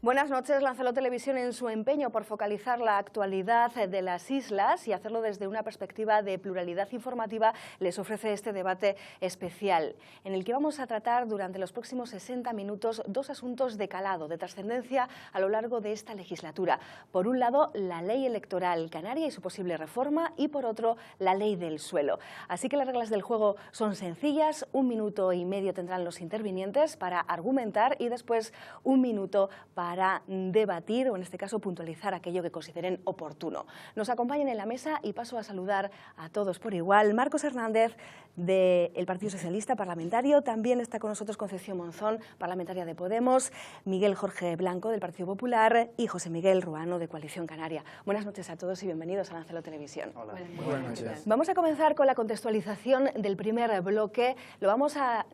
Buenas noches. Lancelot Televisión, en su empeño por focalizar la actualidad de las islas y hacerlo desde una perspectiva de pluralidad informativa, les ofrece este debate especial, en el que vamos a tratar durante los próximos 60 minutos dos asuntos de calado, de trascendencia a lo largo de esta legislatura. Por un lado, la ley electoral canaria y su posible reforma, y por otro, la ley del suelo. Así que las reglas del juego son sencillas. 1 minuto y medio tendrán los intervinientes para argumentar y después 1 minuto para debatir o, en este caso, puntualizar aquello que consideren oportuno. Nos acompañan en la mesa y paso a saludar a todos por igual. Marcos Hernández, del Partido Socialista parlamentario. También está con nosotros Concepción Monzón, parlamentaria de Podemos, Miguel Jorge Blanco, del Partido Popular, y José Miguel Ruano, de Coalición Canaria. Buenas noches a todos y bienvenidos a Lancelot Televisión. Hola. Buenas noches. Vamos a comenzar con la contextualización del primer bloque. Lo vamos a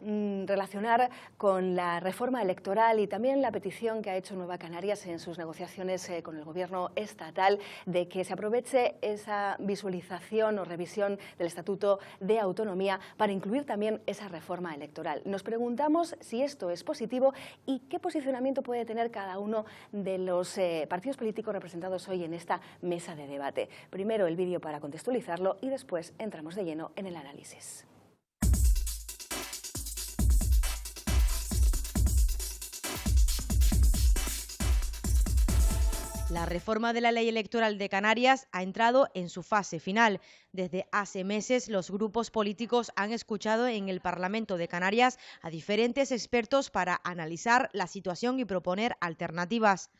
relacionar con la reforma electoral y también la petición que ha hecho Nueva Canarias en sus negociaciones con el Gobierno estatal de que se aproveche esa visualización o revisión del Estatuto de Autonomía para incluir también esa reforma electoral. Nos preguntamos si esto es positivo y qué posicionamiento puede tener cada uno de los partidos políticos representados hoy en esta mesa de debate. Primero el vídeo para contextualizarlo y después entramos de lleno en el análisis. La reforma de la ley electoral de Canarias ha entrado en su fase final. Desde hace meses, los grupos políticos han escuchado en el Parlamento de Canarias a diferentes expertos para analizar la situación y proponer alternativas.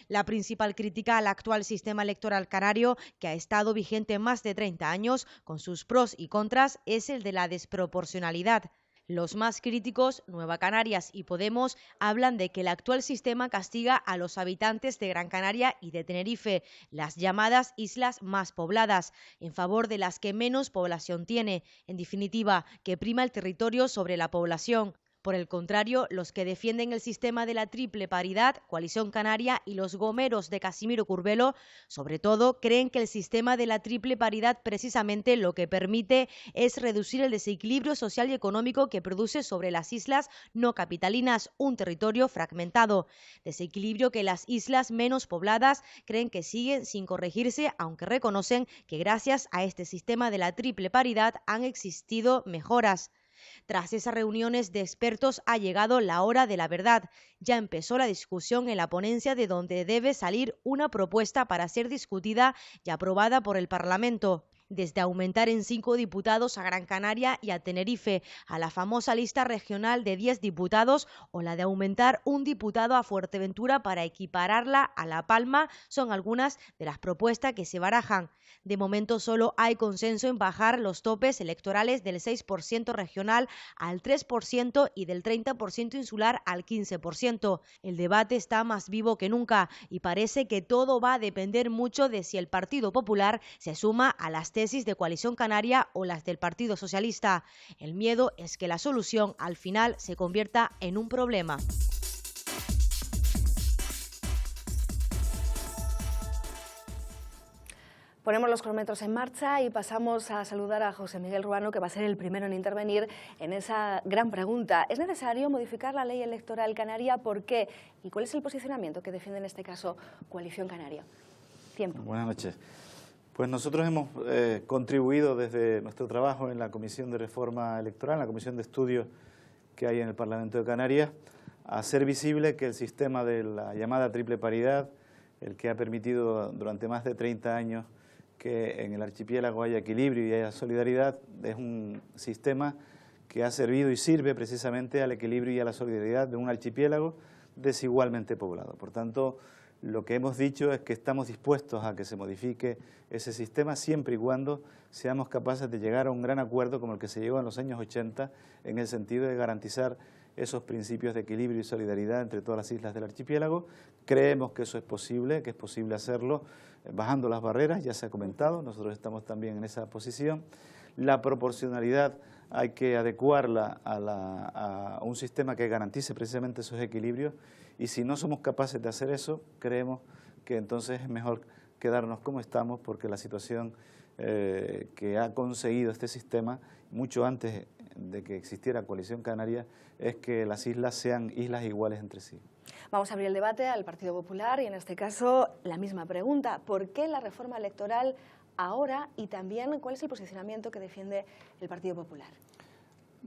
La principal crítica al actual sistema electoral canario, que ha estado vigente más de 30 años, con sus pros y contras, es el de la desproporcionalidad. Los más críticos, Nueva Canarias y Podemos, hablan de que el actual sistema castiga a los habitantes de Gran Canaria y de Tenerife, las llamadas islas más pobladas, en favor de las que menos población tiene. En definitiva, que prima el territorio sobre la población. Por el contrario, los que defienden el sistema de la triple paridad, Coalición Canaria y los gomeros de Casimiro Curbelo, sobre todo, creen que el sistema de la triple paridad precisamente lo que permite es reducir el desequilibrio social y económico que produce sobre las islas no capitalinas un territorio fragmentado. Desequilibrio que las islas menos pobladas creen que sigue sin corregirse, aunque reconocen que gracias a este sistema de la triple paridad han existido mejoras. Tras esas reuniones de expertos ha llegado la hora de la verdad. Ya empezó la discusión en la ponencia, de donde debe salir una propuesta para ser discutida y aprobada por el Parlamento. Desde aumentar en 5 diputados a Gran Canaria y a Tenerife, a la famosa lista regional de 10 diputados, o la de aumentar 1 diputado a Fuerteventura para equipararla a La Palma, son algunas de las propuestas que se barajan. De momento solo hay consenso en bajar los topes electorales del 6% regional al 3% y del 30% insular al 15%. El debate está más vivo que nunca y parece que todo va a depender mucho de si el Partido Popular se suma a las tesis de Coalición Canaria o las del Partido Socialista. El miedo es que la solución al final se convierta en un problema. Ponemos los cronómetros en marcha y pasamos a saludar a José Miguel Ruano, que va a ser el primero en intervenir en esa gran pregunta. ¿Es necesario modificar la ley electoral canaria? ¿Por qué? ¿Y cuál es el posicionamiento que defiende en este caso Coalición Canaria? Tiempo. Buenas noches. Pues nosotros hemos contribuido desde nuestro trabajo en la Comisión de Reforma Electoral, en la Comisión de Estudios que hay en el Parlamento de Canarias, a hacer visible que el sistema de la llamada triple paridad, el que ha permitido durante más de 30 años que en el archipiélago haya equilibrio y haya solidaridad, es un sistema que ha servido y sirve precisamente al equilibrio y a la solidaridad de un archipiélago desigualmente poblado. Por tanto, lo que hemos dicho es que estamos dispuestos a que se modifique ese sistema siempre y cuando seamos capaces de llegar a un gran acuerdo como el que se llegó en los años 80 en el sentido de garantizar esos principios de equilibrio y solidaridad entre todas las islas del archipiélago. Creemos que eso es posible, que es posible hacerlo bajando las barreras, ya se ha comentado, nosotros estamos también en esa posición. La proporcionalidad hay que adecuarla a un sistema que garantice precisamente esos equilibrios, y si no somos capaces de hacer eso, creemos que entonces es mejor quedarnos como estamos, porque la situación que ha conseguido este sistema, mucho antes de que existiera Coalición Canaria es que las islas sean islas iguales entre sí. Vamos a abrir el debate al Partido Popular y en este caso la misma pregunta. ¿Por qué la reforma electoral ahora y también cuál es el posicionamiento que defiende el Partido Popular?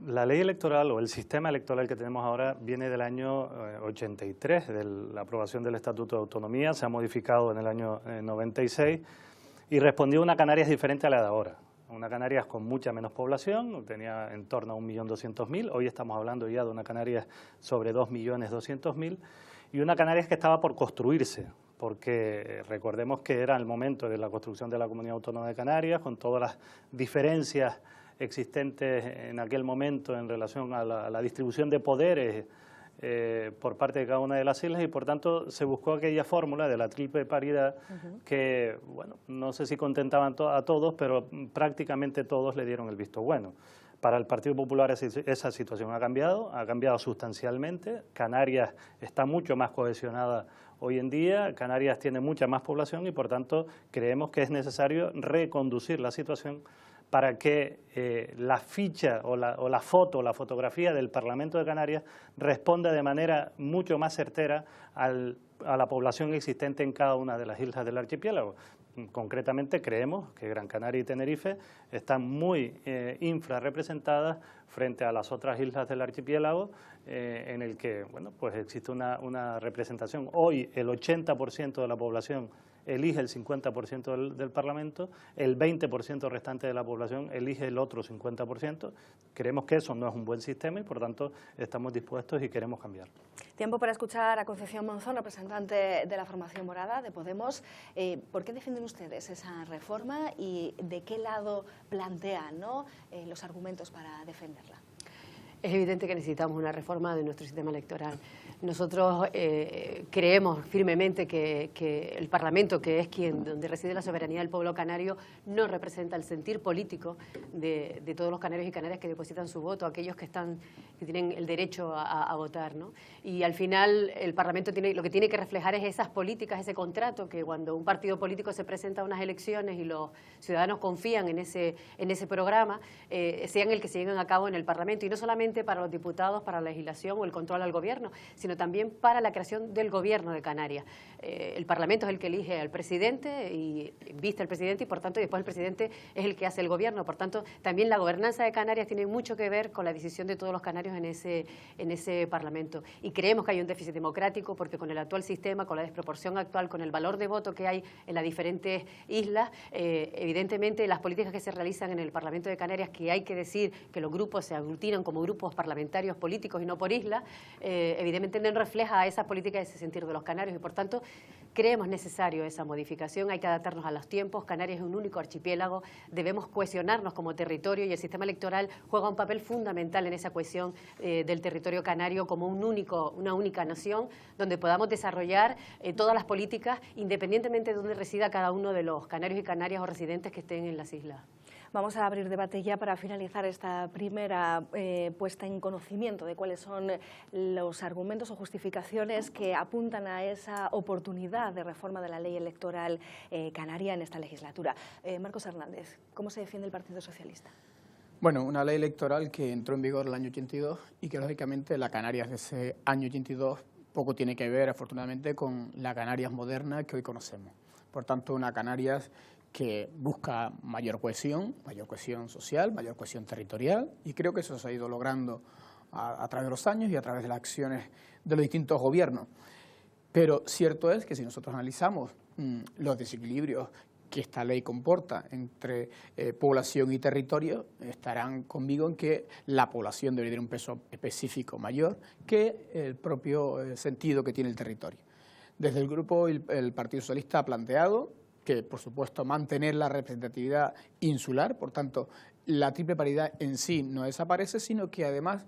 La ley electoral o el sistema electoral que tenemos ahora viene del año 83, de la aprobación del Estatuto de Autonomía, se ha modificado en el año 96 y respondió a una Canarias diferente a la de ahora. Una Canarias con mucha menos población, tenía en torno a 1.200.000, hoy estamos hablando ya de una Canarias sobre 2.200.000 y una Canarias que estaba por construirse, porque recordemos que era el momento de la construcción de la Comunidad Autónoma de Canarias, con todas las diferencias existentes en aquel momento en relación a la distribución de poderes por parte de cada una de las islas y por tanto se buscó aquella fórmula de la triple paridad que, bueno, no sé si contentaban a todos, pero prácticamente todos le dieron el visto bueno. Para el Partido Popular esa situación ha cambiado sustancialmente. Canarias está mucho más cohesionada hoy en día, Canarias tiene mucha más población y por tanto creemos que es necesario reconducir la situación para que la ficha o la fotografía del Parlamento de Canarias responda de manera mucho más certera a la población existente en cada una de las islas del archipiélago. Concretamente creemos que Gran Canaria y Tenerife están muy infrarrepresentadas frente a las otras islas del archipiélago, en el que bueno, pues existe una representación. Hoy el 80% de la población elige el 50% del Parlamento, el 20% restante de la población elige el otro 50%. Creemos que eso no es un buen sistema y, por tanto, estamos dispuestos y queremos cambiar. Tiempo para escuchar a Concepción Monzón, representante de la formación morada de Podemos. ¿Por qué defienden ustedes esa reforma y de qué lado plantean, ¿no?, los argumentos para defenderla? Es evidente que necesitamos una reforma de nuestro sistema electoral. Nosotros creemos firmemente que el Parlamento, que es donde reside la soberanía del pueblo canario, no representa el sentir político de todos los canarios y canarias que depositan su voto, aquellos que tienen el derecho a votar, ¿no? Y al final el Parlamento lo que tiene que reflejar es esas políticas, ese contrato, que cuando un partido político se presenta a unas elecciones y los ciudadanos confían en ese programa, sean el que se lleven a cabo en el Parlamento, y no solamente para los diputados, para la legislación o el control al gobierno, sino también para la creación del gobierno de Canarias. El Parlamento es el que elige al presidente y viste al presidente y por tanto después el presidente es el que hace el gobierno. Por tanto, también la gobernanza de Canarias tiene mucho que ver con la decisión de todos los canarios en ese Parlamento. Y creemos que hay un déficit democrático porque con el actual sistema, con la desproporción actual, con el valor de voto que hay en las diferentes islas, evidentemente las políticas que se realizan en el Parlamento de Canarias, que hay que decir que los grupos se aglutinan como grupos parlamentarios políticos y no por islas, evidentemente no refleja esa política y ese sentir de los canarios y por tanto creemos necesario esa modificación. Hay que adaptarnos a los tiempos. Canarias es un único archipiélago, debemos cohesionarnos como territorio y el sistema electoral juega un papel fundamental en esa cohesión del territorio canario como una única nación donde podamos desarrollar todas las políticas independientemente de donde resida cada uno de los canarios y canarias o residentes que estén en las islas. Vamos a abrir debate ya para finalizar esta primera puesta en conocimiento de cuáles son los argumentos o justificaciones que apuntan a esa oportunidad de reforma de la ley electoral canaria en esta legislatura. Marcos Hernández, ¿cómo se defiende el Partido Socialista? Bueno, una ley electoral que entró en vigor el año 82 y que lógicamente la Canarias de ese año 82 poco tiene que ver, afortunadamente, con la Canarias moderna que hoy conocemos. Por tanto, una Canarias que busca mayor cohesión social, mayor cohesión territorial, y creo que eso se ha ido logrando a través de los años y a través de las acciones de los distintos gobiernos. Pero cierto es que si nosotros analizamos los desequilibrios que esta ley comporta entre población y territorio, estarán conmigo en que la población debe tener un peso específico mayor que el propio sentido que tiene el territorio. Desde el grupo, el Partido Socialista ha planteado que, por supuesto, mantener la representatividad insular, por tanto, la triple paridad en sí no desaparece, sino que además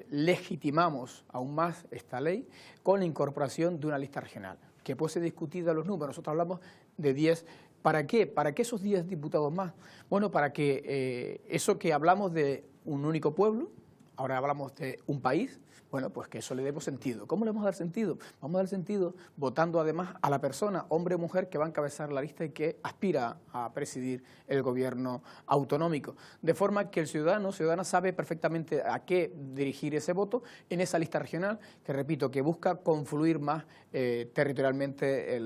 legitimamos aún más esta ley con la incorporación de una lista regional, que puede ser discutida los números. Nosotros hablamos de 10. ¿Para qué? ¿Para qué esos 10 diputados más? Bueno, para que eso que hablamos de un único pueblo, Ahora hablamos de un país, bueno, pues que eso le demos sentido. ¿Cómo le vamos a dar sentido? Vamos a dar sentido votando además a la persona, hombre o mujer, que va a encabezar la lista y que aspira a presidir el gobierno autonómico. De forma que el ciudadano, ciudadana sabe perfectamente a qué dirigir ese voto en esa lista regional, que repito, que busca confluir más territorialmente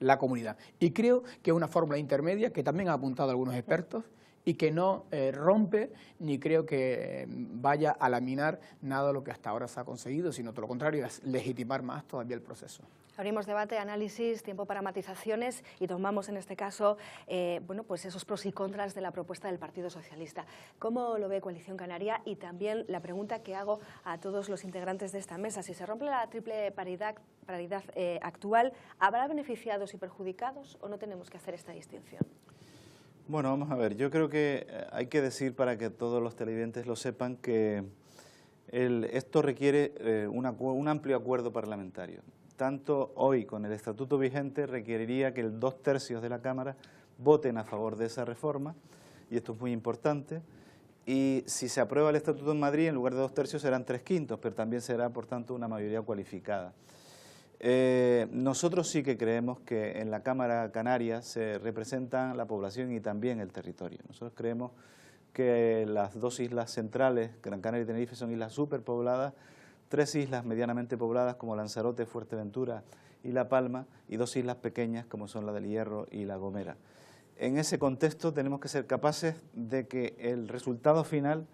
la comunidad. Y creo que es una fórmula intermedia que también han apuntado algunos expertos, y que no rompe ni creo que vaya a laminar nada de lo que hasta ahora se ha conseguido, sino todo lo contrario, es legitimar más todavía el proceso. Abrimos debate, análisis, tiempo para matizaciones y tomamos en este caso bueno, pues esos pros y contras de la propuesta del Partido Socialista. ¿Cómo lo ve Coalición Canaria? Y también la pregunta que hago a todos los integrantes de esta mesa, si se rompe la triple paridad actual, ¿habrá beneficiados y perjudicados o no tenemos que hacer esta distinción? Bueno, vamos a ver, yo creo que hay que decir para que todos los televidentes lo sepan que esto requiere un amplio acuerdo parlamentario. Tanto hoy con el estatuto vigente requeriría que el 2/3 de la Cámara voten a favor de esa reforma, y esto es muy importante, y si se aprueba el estatuto en Madrid, en lugar de 2/3 serán 3/5, pero también será, por tanto, una mayoría cualificada. Nosotros sí que creemos que en la Cámara Canaria se representa la población y también el territorio. Nosotros creemos que las dos islas centrales, Gran Canaria y Tenerife, son islas superpobladas, 3 islas medianamente pobladas como Lanzarote, Fuerteventura y La Palma, y 2 islas pequeñas como son la del Hierro y La Gomera. En ese contexto tenemos que ser capaces de que el resultado final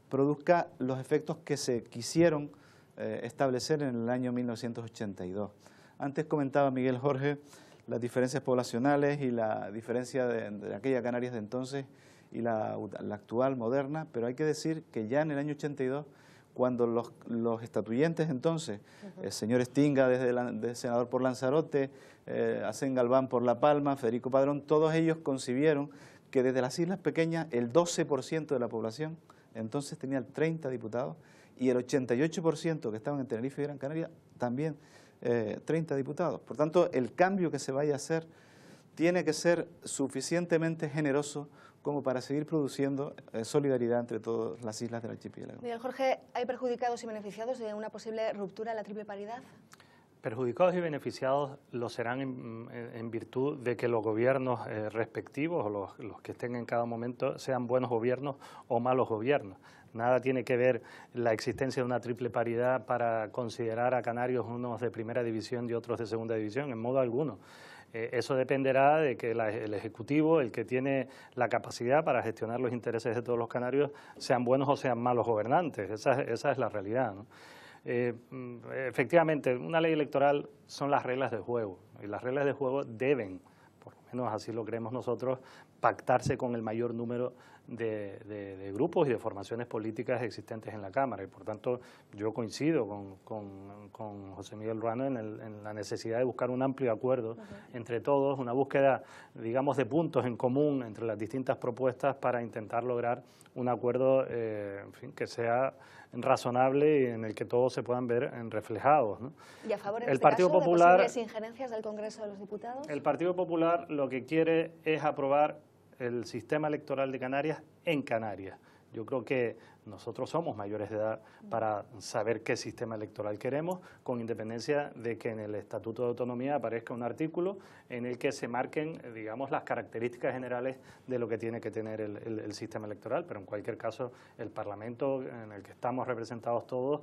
produzca los efectos que se quisieron establecer en el año 1982. Antes comentaba Miguel Jorge las diferencias poblacionales y la diferencia de aquella Canarias de entonces y la actual moderna, pero hay que decir que ya en el año 82, cuando los estatuyentes entonces, el señor Estinga de senador por Lanzarote, Hacén Galván por La Palma, Federico Padrón, todos ellos concibieron que desde las islas pequeñas el 12% de la población entonces tenía 30 diputados, y el 88% que estaban en Tenerife y Gran Canaria también 30 diputados. Por tanto, el cambio que se vaya a hacer tiene que ser suficientemente generoso como para seguir produciendo solidaridad entre todas las islas del archipiélago. Miguel Jorge, ¿hay perjudicados y beneficiados de una posible ruptura de la triple paridad? Perjudicados y beneficiados lo serán en virtud de que los gobiernos respectivos, o los que estén en cada momento, sean buenos gobiernos o malos gobiernos. Nada tiene que ver la existencia de una triple paridad para considerar a canarios unos de primera división y otros de segunda división, en modo alguno. Eso dependerá de que el Ejecutivo, el que tiene la capacidad para gestionar los intereses de todos los canarios, sean buenos o sean malos gobernantes. Esa es la realidad, ¿no? Efectivamente, una ley electoral son las reglas del juego, y las reglas del juego deben, por lo menos así lo creemos nosotros, pactarse con el mayor número de grupos y de formaciones políticas existentes en la Cámara, y por tanto yo coincido con José Miguel Ruano en la necesidad de buscar un amplio acuerdo entre todos, una búsqueda, digamos, de puntos en común entre las distintas propuestas para intentar lograr un acuerdo en fin, que sea razonable y en el que todos se puedan ver reflejados, ¿no? ¿Y a favor, en el este Partido caso, Popular, de posibles injerencias del Congreso de los Diputados? El Partido Popular lo que quiere es aprobar el sistema electoral de Canarias en Canarias. Yo creo que nosotros somos mayores de edad para saber qué sistema electoral queremos, con independencia de que en el Estatuto de Autonomía aparezca un artículo en el que se marquen, digamos, las características generales de lo que tiene que tener el sistema electoral. Pero en cualquier caso, el Parlamento en el que estamos representados todos,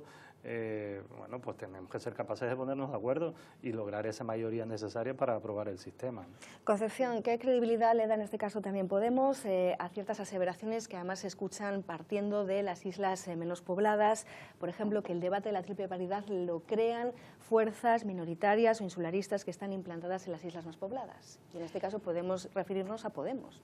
bueno, pues tenemos que ser capaces de ponernos de acuerdo y lograr esa mayoría necesaria para aprobar el sistema. Concepción, ¿qué credibilidad le da en este caso también Podemos a ciertas aseveraciones que además se escuchan partiendo de las islas menos pobladas? Por ejemplo, que el debate de la triple paridad lo crean fuerzas minoritarias o insularistas que están implantadas en las islas más pobladas. Y en este caso podemos referirnos a Podemos.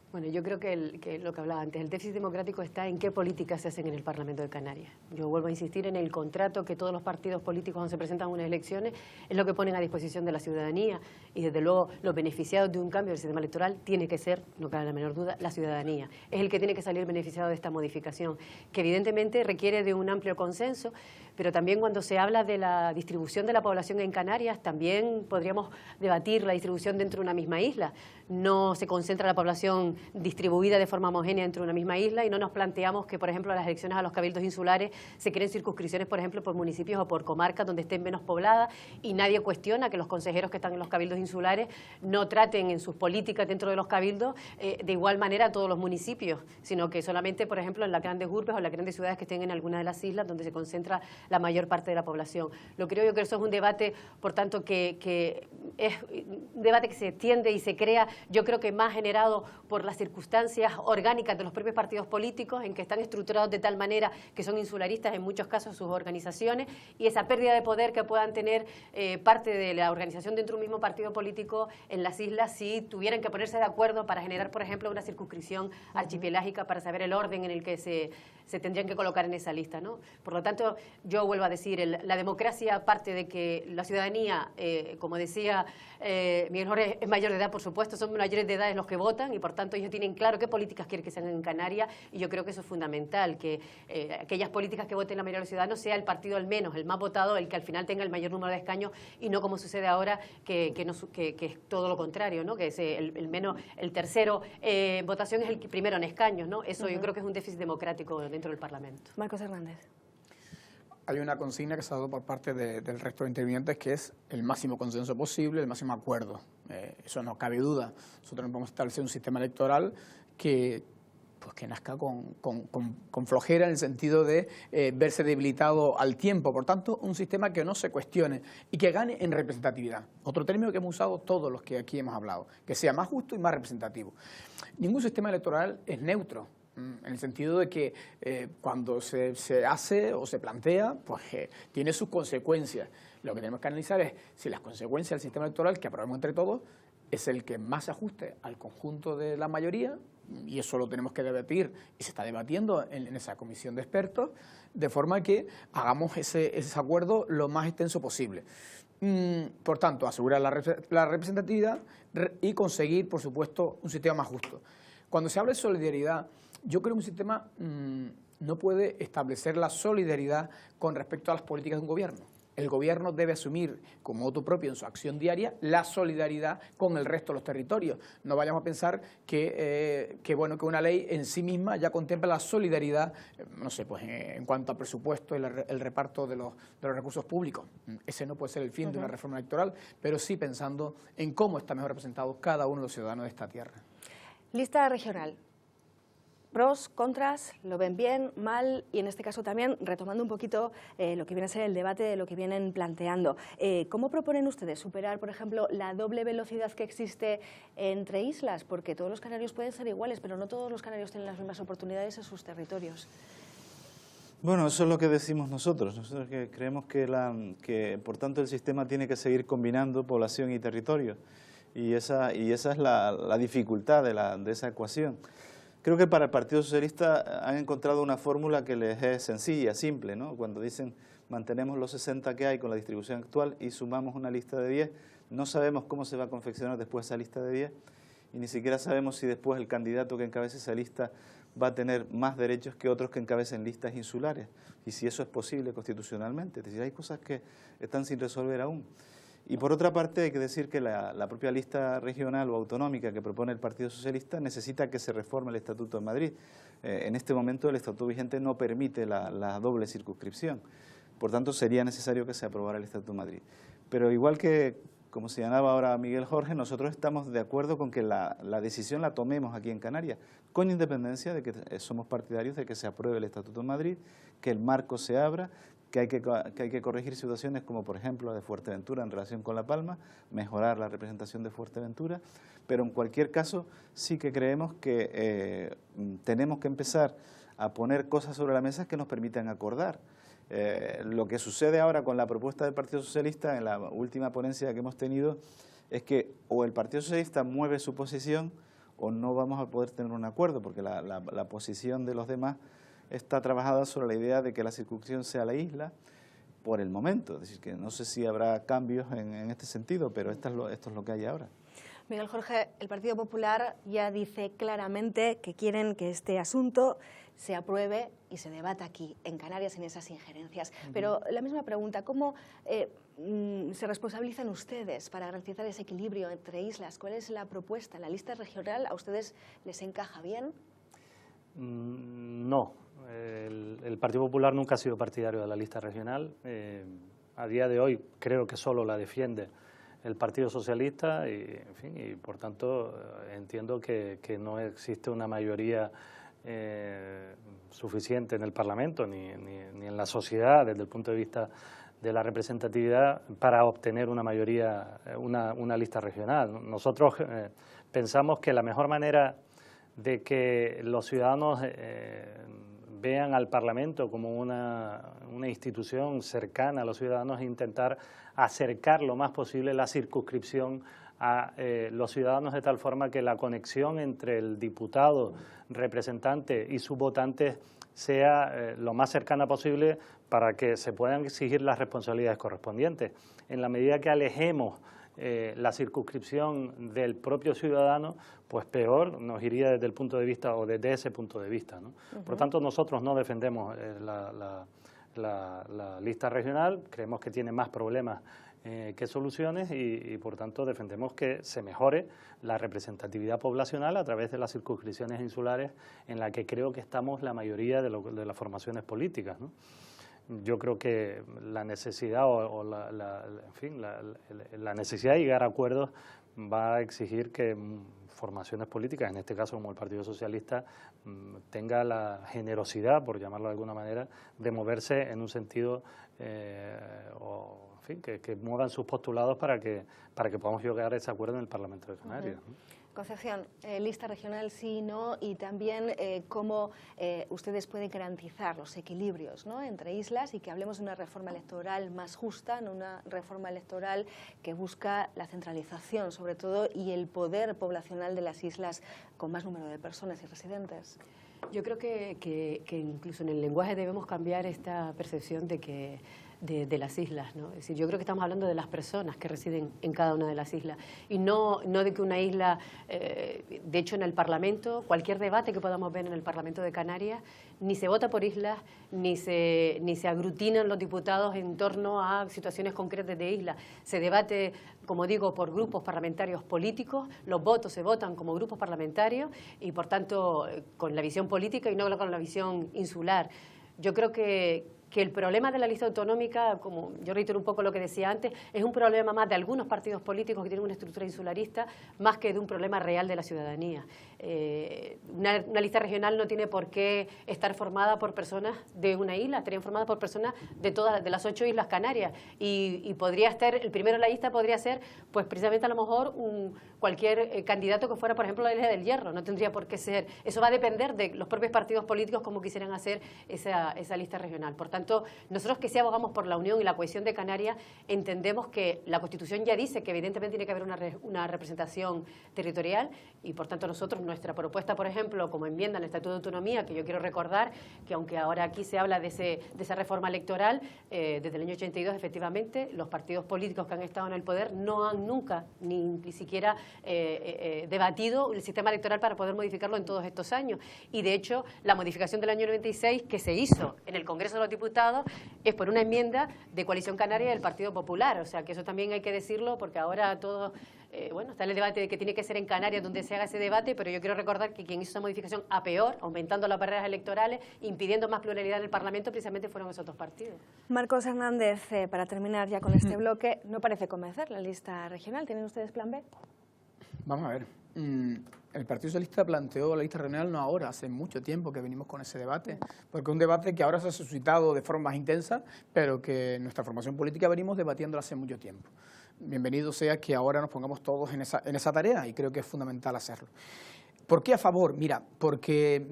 Bueno, yo creo que lo que hablaba antes, el déficit democrático está en qué políticas se hacen en el Parlamento de Canarias. Yo vuelvo a insistir en el contrato que todos los partidos políticos cuando se presentan a unas elecciones es lo que ponen a disposición de la ciudadanía, y desde luego los beneficiados de un cambio del sistema electoral tiene que ser, no cabe la menor duda, la ciudadanía. Es el que tiene que salir beneficiado de esta modificación, que evidentemente requiere de un amplio consenso, pero también cuando se habla de la distribución de la población en Canarias, también podríamos debatir la distribución dentro de una misma isla. no se concentra la población distribuida de forma homogénea dentro de una misma isla y no nos planteamos que, por ejemplo, las elecciones a los cabildos insulares se creen circunscripciones, por ejemplo, por municipios o por comarcas donde estén menos pobladas, y nadie cuestiona que los consejeros que están en los cabildos insulares no traten en sus políticas dentro de los cabildos de igual manera a todos los municipios, sino que solamente, por ejemplo, en las grandes urbes o en las grandes ciudades que estén en alguna de las islas donde se concentra la mayor parte de la población. Creo que eso es un debate, por tanto, que es un debate que se extiende y se crea, yo creo que más generado por las circunstancias orgánicas de los propios partidos políticos, en que están estructurados de tal manera que son insularistas en muchos casos sus organizaciones, y esa pérdida de poder que puedan tener parte de la organización dentro de un mismo partido político en las islas si tuvieran que ponerse de acuerdo para generar, por ejemplo, una circunscripción archipelágica para saber el orden en el que se tendrían que colocar en esa lista, ¿no? Por lo tanto, yo vuelvo a decir, la democracia parte de que la ciudadanía, como decía Miguel Jorge, es mayor de edad, por supuesto, son mayores de edad los que votan y por tanto ellos tienen claro qué políticas quieren que sean en Canarias, y yo creo que eso es fundamental, que aquellas políticas que voten la mayoría de los ciudadanos sea el partido al menos, el más votado, el que al final tenga el mayor número de escaños, y no como sucede ahora, que es todo lo contrario, ¿no? Que es el tercero en votación es el primero en escaños, ¿no? Eso yo creo que es un déficit democrático dentro del Parlamento. Marcos Hernández. Hay una consigna que se ha dado por parte del resto de intervinientes, que es el máximo consenso posible, el máximo acuerdo. Eso no cabe duda. Nosotros no podemos establecer un sistema electoral que nazca con flojera, en el sentido de verse debilitado al tiempo. Por tanto, un sistema que no se cuestione y que gane en representatividad. Otro término que hemos usado todos los que aquí hemos hablado, que sea más justo y más representativo. Ningún sistema electoral es neutro, en el sentido de que cuando se hace o se plantea, tiene sus consecuencias. Lo que tenemos que analizar es si las consecuencias del sistema electoral que aprobemos entre todos es el que más se ajuste al conjunto de la mayoría, y eso lo tenemos que debatir y se está debatiendo en esa comisión de expertos, de forma que hagamos ese acuerdo lo más extenso posible. Por tanto, asegurar la representatividad y conseguir, por supuesto, un sistema más justo. Cuando se habla de solidaridad, yo creo que un sistema no puede establecer la solidaridad con respecto a las políticas de un gobierno. El gobierno debe asumir como motu propio en su acción diaria la solidaridad con el resto de los territorios. No vayamos a pensar que una ley en sí misma ya contempla la solidaridad, no sé, en cuanto a presupuesto y el reparto de los recursos públicos. Ese no puede ser el fin de una reforma electoral, pero sí pensando en cómo está mejor representado cada uno de los ciudadanos de esta tierra. Lista regional. Pros, contras, lo ven bien, mal, y en este caso también retomando un poquito lo que viene a ser el debate de lo que vienen planteando. ¿Cómo proponen ustedes superar, por ejemplo, la doble velocidad que existe entre islas? Porque todos los canarios pueden ser iguales, pero no todos los canarios tienen las mismas oportunidades en sus territorios. Bueno, eso es lo que decimos nosotros. Nosotros que creemos que por tanto el sistema tiene que seguir combinando población y territorio, y esa es la dificultad de esa ecuación. Creo que para el Partido Socialista han encontrado una fórmula que les es sencilla, simple, ¿no? Cuando dicen mantenemos los 60 que hay con la distribución actual y sumamos una lista de 10, no sabemos cómo se va a confeccionar después esa lista de 10, y ni siquiera sabemos si después el candidato que encabece esa lista va a tener más derechos que otros que encabecen listas insulares, y si eso es posible constitucionalmente. Es decir, hay cosas que están sin resolver aún. Y por otra parte hay que decir que la propia lista regional o autonómica que propone el Partido Socialista necesita que se reforme el Estatuto de Madrid. En este momento el Estatuto vigente no permite la doble circunscripción. Por tanto, sería necesario que se aprobara el Estatuto de Madrid. Pero igual que, como señalaba ahora Miguel Jorge, nosotros estamos de acuerdo con que la decisión la tomemos aquí en Canarias, con independencia de que somos partidarios de que se apruebe el Estatuto de Madrid, que el marco se abra, que hay que corregir situaciones como, por ejemplo, la de Fuerteventura en relación con La Palma, mejorar la representación de Fuerteventura, pero en cualquier caso sí que creemos que tenemos que empezar a poner cosas sobre la mesa que nos permitan acordar. Lo que sucede ahora con la propuesta del Partido Socialista en la última ponencia que hemos tenido es que o el Partido Socialista mueve su posición o no vamos a poder tener un acuerdo, porque la posición de los demás está trabajada sobre la idea de que la circunscripción sea la isla por el momento. Es decir, que no sé si habrá cambios en este sentido, pero esto es lo que hay ahora. Miguel Jorge, el Partido Popular ya dice claramente que quieren que este asunto se apruebe y se debata aquí, en Canarias, sin esas injerencias. Pero la misma pregunta, ¿cómo se responsabilizan ustedes para garantizar ese equilibrio entre islas? ¿Cuál es la propuesta? ¿La lista regional a ustedes les encaja bien? No, el Partido Popular nunca ha sido partidario de la lista regional. A día de hoy creo que solo la defiende el Partido Socialista y, en fin, y por tanto entiendo que no existe una mayoría suficiente en el Parlamento ni en la sociedad desde el punto de vista de la representatividad para obtener una mayoría, una lista regional. Nosotros pensamos que la mejor manera de que los ciudadanos vean al Parlamento como una institución cercana a los ciudadanos e intentar acercar lo más posible la circunscripción a los ciudadanos de tal forma que la conexión entre el diputado, representante y sus votantes sea lo más cercana posible para que se puedan exigir las responsabilidades correspondientes. En la medida que alejemos la circunscripción del propio ciudadano, pues peor nos iría desde el punto de vista o desde ese punto de vista, ¿no? Por tanto, nosotros no defendemos la lista regional, creemos que tiene más problemas que soluciones y por tanto defendemos que se mejore la representatividad poblacional a través de las circunscripciones insulares en la que creo que estamos la mayoría de las formaciones políticas, ¿no? Yo creo que la necesidad en fin, la necesidad de llegar a acuerdos va a exigir que formaciones políticas, en este caso como el Partido Socialista, tenga la generosidad, por llamarlo de alguna manera, de moverse en un sentido, en fin, que muevan sus postulados para que podamos llegar a ese acuerdo en el Parlamento de Canarias, ¿no? Concepción, lista regional sí, no, y también cómo ustedes pueden garantizar los equilibrios, ¿no?, entre islas y que hablemos de una reforma electoral más justa, no una reforma electoral que busca la centralización, sobre todo, y el poder poblacional de las islas con más número de personas y residentes. Yo creo que incluso en el lenguaje debemos cambiar esta percepción de las islas, ¿no? Es decir, yo creo que estamos hablando de las personas que residen en cada una de las islas y no de que una isla, de hecho en el Parlamento, cualquier debate que podamos ver en el Parlamento de Canarias, ni se vota por islas, ni se aglutinan los diputados en torno a situaciones concretas de islas. Se debate, como digo, por grupos parlamentarios políticos, los votos se votan como grupos parlamentarios y por tanto con la visión política y no con la visión insular. Yo creo que el problema de la lista autonómica, como yo reitero un poco lo que decía antes, es un problema más de algunos partidos políticos que tienen una estructura insularista, más que de un problema real de la ciudadanía. Una lista regional no tiene por qué estar formada por personas de una isla, estaría formada por personas de las 8 islas Canarias y podría estar, el primero en la lista podría ser, pues precisamente a lo mejor cualquier candidato que fuera, por ejemplo, la Isla del Hierro, no tendría por qué ser. Eso va a depender de los propios partidos políticos como quisieran hacer esa lista regional. Por tanto, nosotros que sí abogamos por la unión y la cohesión de Canarias, entendemos que la Constitución ya dice que evidentemente tiene que haber una representación territorial y por tanto nosotros, nuestra propuesta, por ejemplo, como enmienda al Estatuto de Autonomía, que yo quiero recordar que aunque ahora aquí se habla de esa reforma electoral, desde el año 82 efectivamente los partidos políticos que han estado en el poder no han nunca ni siquiera debatido el sistema electoral para poder modificarlo en todos estos años y de hecho la modificación del año 96 que se hizo en el Congreso de los Diputados es por una enmienda de Coalición Canaria del Partido Popular, o sea que eso también hay que decirlo porque ahora todo, bueno, está el debate de que tiene que ser en Canarias donde se haga ese debate, pero yo quiero recordar que quien hizo esa modificación a peor, aumentando las barreras electorales, impidiendo más pluralidad en el Parlamento, precisamente fueron esos dos partidos. Marcos Hernández, para terminar ya con este bloque, no parece convencer la lista regional. ¿Tienen ustedes plan B? Vamos a ver. El Partido Socialista planteó la lista regional no ahora, hace mucho tiempo que venimos con ese debate, porque es un debate que ahora se ha suscitado de forma más intensa, pero que nuestra formación política venimos debatiendo hace mucho tiempo. Bienvenido sea que ahora nos pongamos todos en esa tarea y creo que es fundamental hacerlo. ¿Por qué a favor? Mira, porque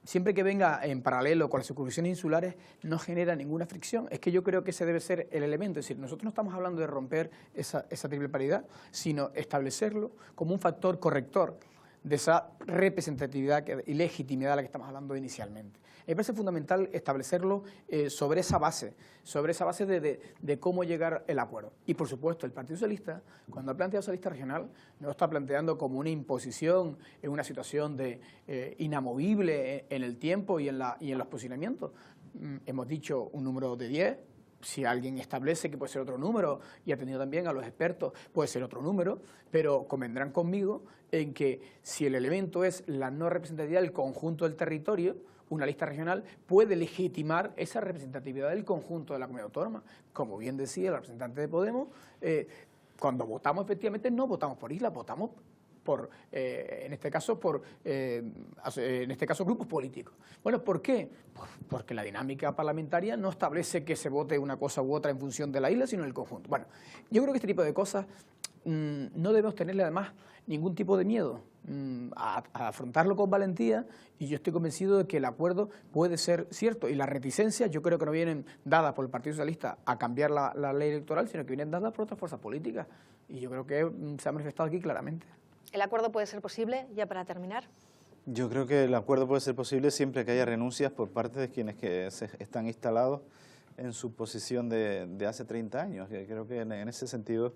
siempre que venga en paralelo con las circunscripciones insulares no genera ninguna fricción. Es que yo creo que ese debe ser el elemento. Es decir, nosotros no estamos hablando de romper esa triple paridad, sino establecerlo como un factor corrector de esa representatividad y legitimidad de la que estamos hablando inicialmente. Me parece fundamental establecerlo sobre esa base de cómo llegar al acuerdo. Y, por supuesto, el Partido Socialista, cuando ha planteado esa lista regional, no lo está planteando como una imposición en una situación de inamovible en el tiempo y en los posicionamientos. Hemos dicho un número de 10. Si alguien establece que puede ser otro número, y ha tenido también a los expertos, puede ser otro número, pero convendrán conmigo en que si el elemento es la no representatividad del conjunto del territorio, una lista regional puede legitimar esa representatividad del conjunto de la comunidad autónoma. Como bien decía el representante de Podemos, cuando votamos efectivamente no votamos por islas, votamos en este caso grupos políticos. Bueno, ¿por qué? Pues porque la dinámica parlamentaria no establece que se vote una cosa u otra en función de la isla, sino el conjunto. Bueno, yo creo que este tipo de cosas no debemos tenerle además ningún tipo de miedo a afrontarlo con valentía, y yo estoy convencido de que el acuerdo puede ser cierto, y las reticencias yo creo que no vienen dadas por el Partido Socialista a cambiar la ley electoral, sino que vienen dadas por otras fuerzas políticas, y yo creo que se ha manifestado aquí claramente. ¿El acuerdo puede ser posible, ya para terminar? Yo creo que el acuerdo puede ser posible siempre que haya renuncias por parte de quienes están instalados en su posición de hace 30 años. Creo que en ese sentido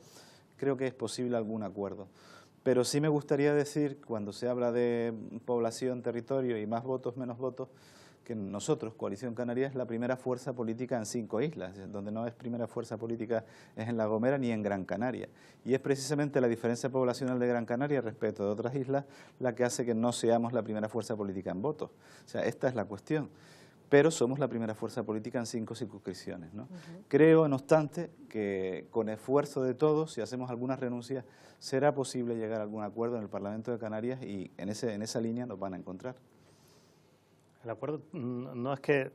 creo que es posible algún acuerdo. Pero sí me gustaría decir, cuando se habla de población, territorio y más votos, menos votos, que nosotros, Coalición Canaria, es la primera fuerza política en 5 islas. Donde no es primera fuerza política es en La Gomera ni en Gran Canaria. Y es precisamente la diferencia poblacional de Gran Canaria respecto de otras islas la que hace que no seamos la primera fuerza política en votos. O sea, esta es la cuestión. Pero somos la primera fuerza política en 5 circunscripciones, ¿no? Creo, no obstante, que con esfuerzo de todos, si hacemos algunas renuncias, será posible llegar a algún acuerdo en el Parlamento de Canarias, y en esa línea nos van a encontrar. El acuerdo no es que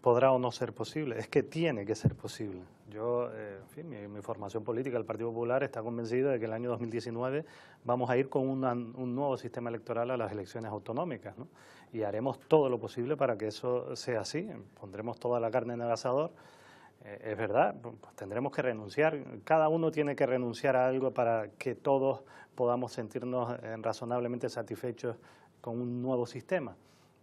podrá o no ser posible, es que tiene que ser posible. Yo, en fin, mi formación política, el Partido Popular, está convencido de que el año 2019 vamos a ir con un nuevo sistema electoral a las elecciones autonómicas, ¿no? Y haremos todo lo posible para que eso sea así. Pondremos toda la carne en el asador. Es verdad, pues tendremos que renunciar. Cada uno tiene que renunciar a algo para que todos podamos sentirnos razonablemente satisfechos con un nuevo sistema.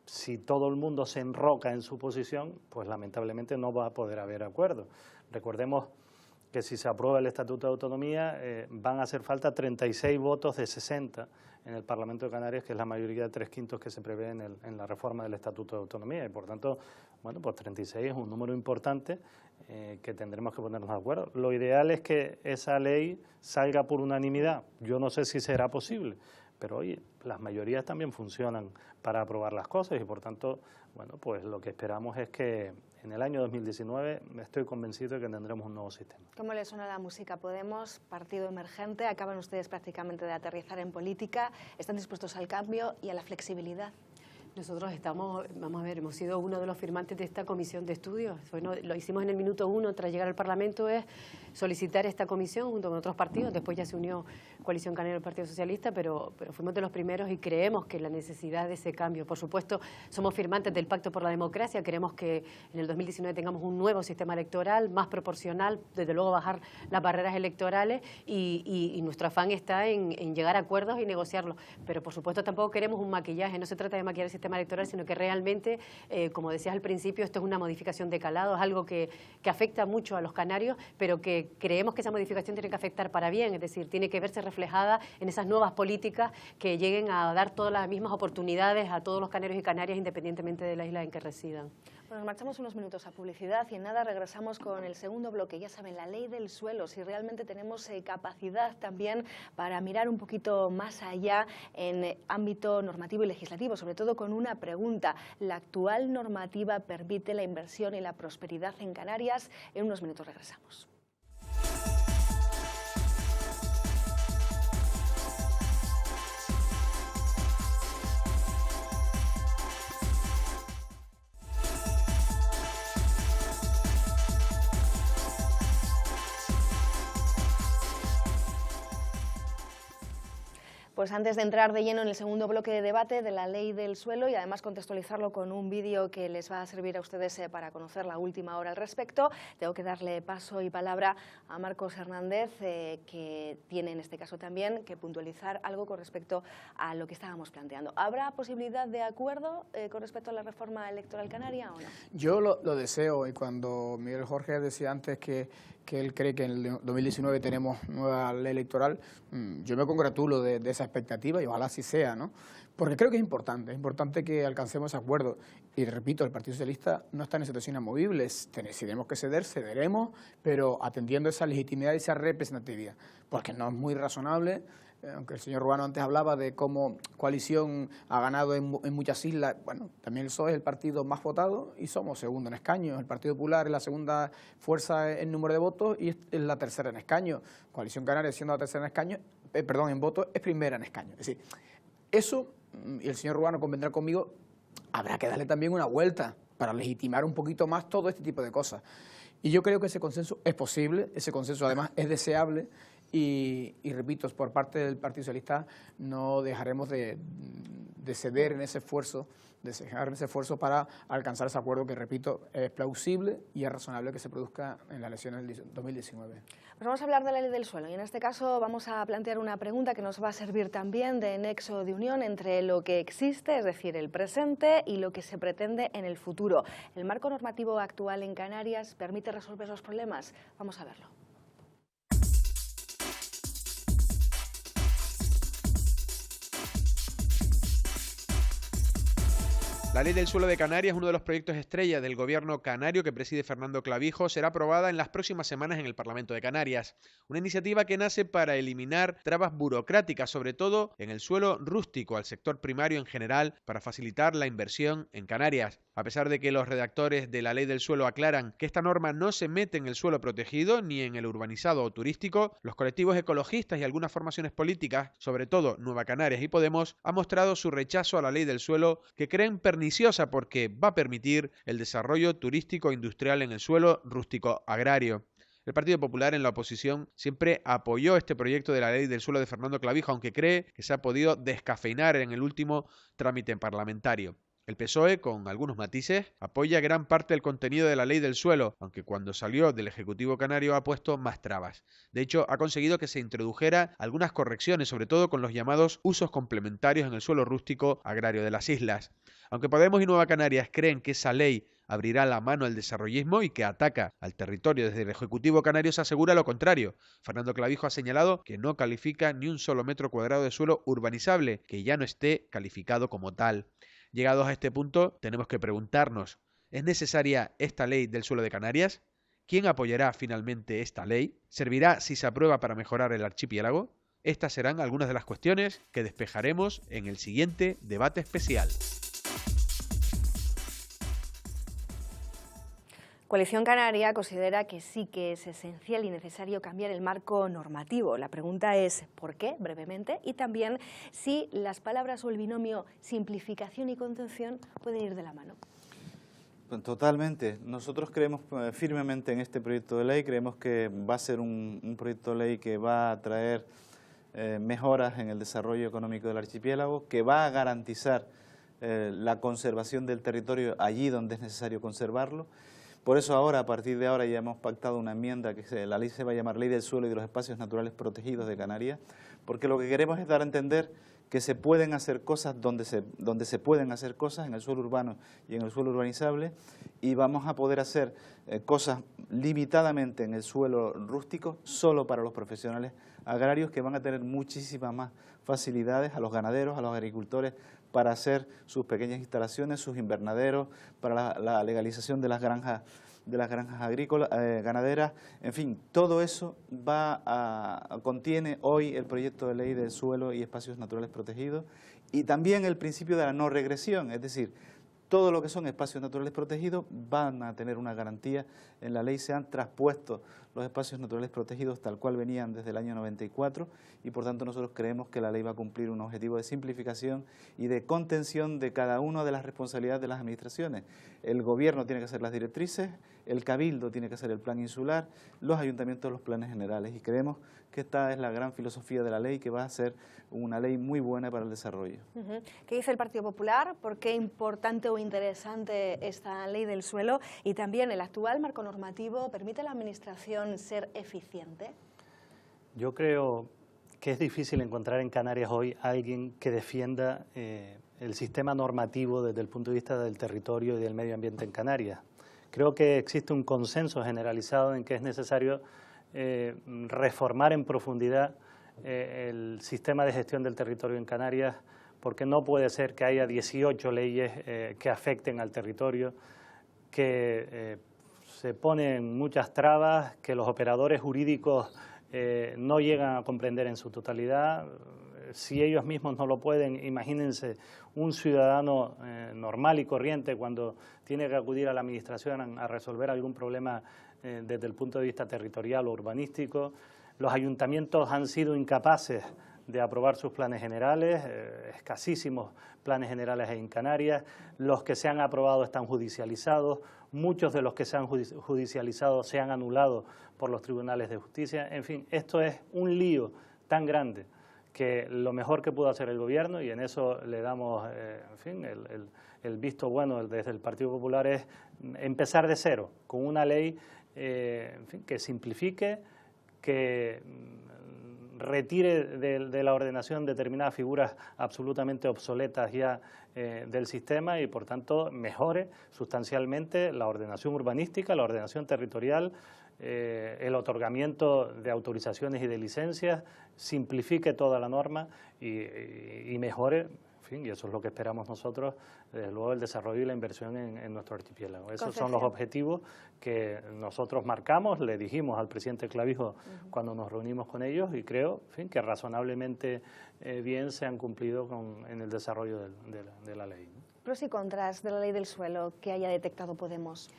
Si todo el mundo se enroca en su posición, pues lamentablemente no va a poder haber acuerdo. Recordemos que si se aprueba el Estatuto de Autonomía, van a hacer falta 36 votos de 60 en el Parlamento de Canarias, que es la mayoría de 3/5 que se prevé en la reforma del Estatuto de Autonomía. Y por tanto, bueno, pues 36 es un número importante que tendremos que ponernos de acuerdo. Lo ideal es que esa ley salga por unanimidad. Yo no sé si será posible, pero oye, las mayorías también funcionan para aprobar las cosas, y por tanto, bueno, pues lo que esperamos es que en el año 2019 estoy convencido de que tendremos un nuevo sistema. ¿Cómo le suena la música? Podemos, partido emergente, acaban ustedes prácticamente de aterrizar en política, están dispuestos al cambio y a la flexibilidad. Nosotros hemos sido uno de los firmantes de esta comisión de estudios. Bueno, lo hicimos en el minuto 1 tras llegar al Parlamento, es solicitar esta comisión junto con otros partidos. Después ya se unió Coalición Canaria al Partido Socialista, pero fuimos de los primeros y creemos que la necesidad de ese cambio. Por supuesto, somos firmantes del Pacto por la Democracia, queremos que en el 2019 tengamos un nuevo sistema electoral, más proporcional, desde luego bajar las barreras electorales, y nuestro afán está en llegar a acuerdos y negociarlos. Pero por supuesto tampoco queremos un maquillaje, no se trata de maquillar el sistema electoral, sino que realmente, como decías al principio, esto es una modificación de calado, es algo que afecta mucho a los canarios, pero que creemos que esa modificación tiene que afectar para bien, es decir, tiene que verse reflejada en esas nuevas políticas que lleguen a dar todas las mismas oportunidades a todos los canarios y canarias, independientemente de la isla en que residan. Bueno, nos marchamos unos minutos a publicidad y en nada regresamos con el segundo bloque. Ya saben, la ley del suelo, si realmente tenemos capacidad también para mirar un poquito más allá en ámbito normativo y legislativo, sobre todo con una pregunta: ¿la actual normativa permite la inversión y la prosperidad en Canarias? En unos minutos regresamos. Pues pues antes de entrar de lleno en el segundo bloque de debate de la ley del suelo y además contextualizarlo con un vídeo que les va a servir a ustedes para conocer la última hora al respecto, tengo que darle paso y palabra a Marcos Hernández, que tiene en este caso también que puntualizar algo con respecto a lo que estábamos planteando. ¿Habrá posibilidad de acuerdo con respecto a la reforma electoral canaria o no? Yo lo deseo, y cuando Miguel Jorge decía antes que él cree que en el 2019 tenemos nueva ley electoral, yo me congratulo de esa expectativa y ojalá así sea, ¿no? Porque creo que es importante que alcancemos ese acuerdo. Y repito, el Partido Socialista no está en situación inamovible, si tenemos que ceder, cederemos, pero atendiendo esa legitimidad y esa representatividad, porque no es muy razonable. Aunque el señor Ruano antes hablaba de cómo Coalición ha ganado en muchas islas, bueno, también el PSOE es el partido más votado y somos segundo en escaños. El Partido Popular es la segunda fuerza en número de votos y es la tercera en escaños. Coalición Canaria, siendo la tercera en escaños, en votos, es primera en escaños. Es decir, eso, y el señor Ruano convendrá conmigo, habrá que darle también una vuelta para legitimar un poquito más todo este tipo de cosas. Y yo creo que ese consenso es posible, ese consenso además es deseable. Y repito, por parte del Partido Socialista no dejaremos de ceder en ese esfuerzo, para alcanzar ese acuerdo que, repito, es plausible y es razonable que se produzca en las elecciones del 2019. Pues vamos a hablar de la ley del suelo y en este caso vamos a plantear una pregunta que nos va a servir también de nexo de unión entre lo que existe, es decir, el presente, y lo que se pretende en el futuro. ¿El marco normativo actual en Canarias permite resolver los problemas? Vamos a verlo. La Ley del Suelo de Canarias, uno de los proyectos estrella del gobierno canario que preside Fernando Clavijo, será aprobada en las próximas semanas en el Parlamento de Canarias. Una iniciativa que nace para eliminar trabas burocráticas, sobre todo en el suelo rústico, al sector primario en general, para facilitar la inversión en Canarias. A pesar de que los redactores de la Ley del Suelo aclaran que esta norma no se mete en el suelo protegido ni en el urbanizado o turístico, los colectivos ecologistas y algunas formaciones políticas, sobre todo Nueva Canarias y Podemos, han mostrado su rechazo a la Ley del Suelo, que creen perniciosa porque va a permitir el desarrollo turístico e industrial en el suelo rústico agrario. El Partido Popular en la oposición siempre apoyó este proyecto de la Ley del Suelo de Fernando Clavijo, aunque cree que se ha podido descafeinar en el último trámite parlamentario. El PSOE, con algunos matices, apoya gran parte del contenido de la Ley del Suelo, aunque cuando salió del Ejecutivo canario ha puesto más trabas. De hecho, ha conseguido que se introdujera algunas correcciones, sobre todo con los llamados usos complementarios en el suelo rústico agrario de las islas. Aunque Podemos y Nueva Canarias creen que esa ley abrirá la mano al desarrollismo y que ataca al territorio desde el Ejecutivo canario, se asegura lo contrario. Fernando Clavijo ha señalado que no califica ni un solo metro cuadrado de suelo urbanizable que ya no esté calificado como tal. Llegados a este punto, tenemos que preguntarnos, ¿es necesaria esta ley del suelo de Canarias? ¿Quién apoyará finalmente esta ley? ¿Servirá si se aprueba para mejorar el archipiélago? Estas serán algunas de las cuestiones que despejaremos en el siguiente debate especial. Coalición Canaria considera que sí que es esencial y necesario cambiar el marco normativo. La pregunta es ¿por qué? Brevemente, y también si las palabras o el binomio simplificación y contención pueden ir de la mano. Totalmente. Nosotros creemos firmemente en este proyecto de ley, creemos que va a ser un proyecto de ley que va a traer mejoras en el desarrollo económico del archipiélago, que va a garantizar la conservación del territorio allí donde es necesario conservarlo. Por eso ahora, a partir de ahora, ya hemos pactado una enmienda que la ley se va a llamar Ley del Suelo y de los Espacios Naturales Protegidos de Canarias, porque lo que queremos es dar a entender que se pueden hacer cosas donde se pueden hacer cosas, en el suelo urbano y en el suelo urbanizable, y vamos a poder hacer cosas limitadamente en el suelo rústico solo para los profesionales agrarios, que van a tener muchísimas más facilidades, a los ganaderos, a los agricultores, para hacer sus pequeñas instalaciones, sus invernaderos, para la legalización de las granjas agrícolas, ganaderas. En fin, todo eso contiene hoy el proyecto de ley del suelo y espacios naturales protegidos, y también el principio de la no regresión, es decir, todo lo que son espacios naturales protegidos van a tener una garantía. En la ley se han traspuesto los espacios naturales protegidos tal cual venían desde el año 94, y por tanto nosotros creemos que la ley va a cumplir un objetivo de simplificación y de contención de cada una de las responsabilidades de las administraciones. El gobierno tiene que hacer las directrices, el Cabildo tiene que hacer el plan insular, los ayuntamientos los planes generales, y creemos que esta es la gran filosofía de la ley, que va a ser una ley muy buena para el desarrollo. ¿Qué dice el Partido Popular? ¿Por qué importante o interesante esta ley del suelo? Y también, ¿el actual marco normativo permite a la Administración ser eficiente? Yo creo que es difícil encontrar en Canarias hoy a alguien que defienda el sistema normativo desde el punto de vista del territorio y del medio ambiente en Canarias. Creo que existe un consenso generalizado en que es necesario reformar en profundidad el sistema de gestión del territorio en Canarias, porque no puede ser que haya 18 leyes que afecten al territorio, que se ponen muchas trabas, que los operadores jurídicos no llegan a comprender en su totalidad. Si ellos mismos no lo pueden, imagínense un ciudadano normal y corriente cuando tiene que acudir a la Administración a resolver algún problema desde el punto de vista territorial o urbanístico. Los ayuntamientos han sido incapaces de aprobar sus planes generales, escasísimos planes generales en Canarias. Los que se han aprobado están judicializados, muchos de los que se han judicializado se han anulado por los tribunales de justicia. En fin, esto es un lío tan grande que lo mejor que pudo hacer el Gobierno, y en eso le damos en fin, el visto bueno desde el Partido Popular, es empezar de cero, con una ley en fin, que simplifique, que retire de la ordenación determinadas figuras absolutamente obsoletas ya del sistema y, por tanto, mejore sustancialmente la ordenación urbanística, la ordenación territorial, el otorgamiento de autorizaciones y de licencias, simplifique toda la norma y mejore, en fin, y eso es lo que esperamos nosotros, desde luego el desarrollo y la inversión en nuestro archipiélago. Esos son los objetivos que nosotros marcamos, le dijimos al presidente Clavijo cuando nos reunimos con ellos, y creo, en fin, que razonablemente bien se han cumplido en el desarrollo de la ley. Pros y contras de la ley del suelo que haya detectado Podemos.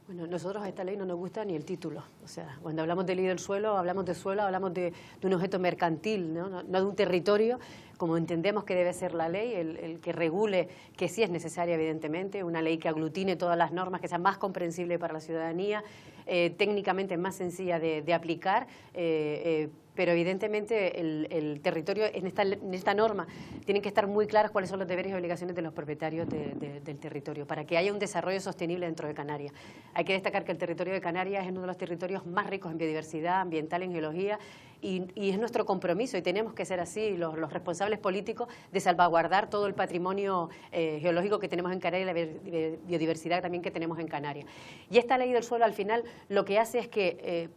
Bueno, nosotros a esta ley no nos gusta ni el título. O sea, cuando hablamos de ley del suelo, hablamos de un objeto mercantil, no de un territorio, como entendemos que debe ser la ley, el que regule, que sí es necesaria, evidentemente, una ley que aglutine todas las normas, que sea más comprensible para la ciudadanía, técnicamente más sencilla de aplicar, pero evidentemente el territorio en esta norma tienen que estar muy claros cuáles son los deberes y obligaciones de los propietarios del territorio para que haya un desarrollo sostenible dentro de Canarias. Hay que destacar que el territorio de Canarias es uno de los territorios más ricos en biodiversidad ambiental, en geología, y es nuestro compromiso, y tenemos que ser así los responsables políticos, de salvaguardar todo el patrimonio geológico que tenemos en Canarias y la biodiversidad también que tenemos en Canarias. Y esta ley del suelo al final lo que hace es que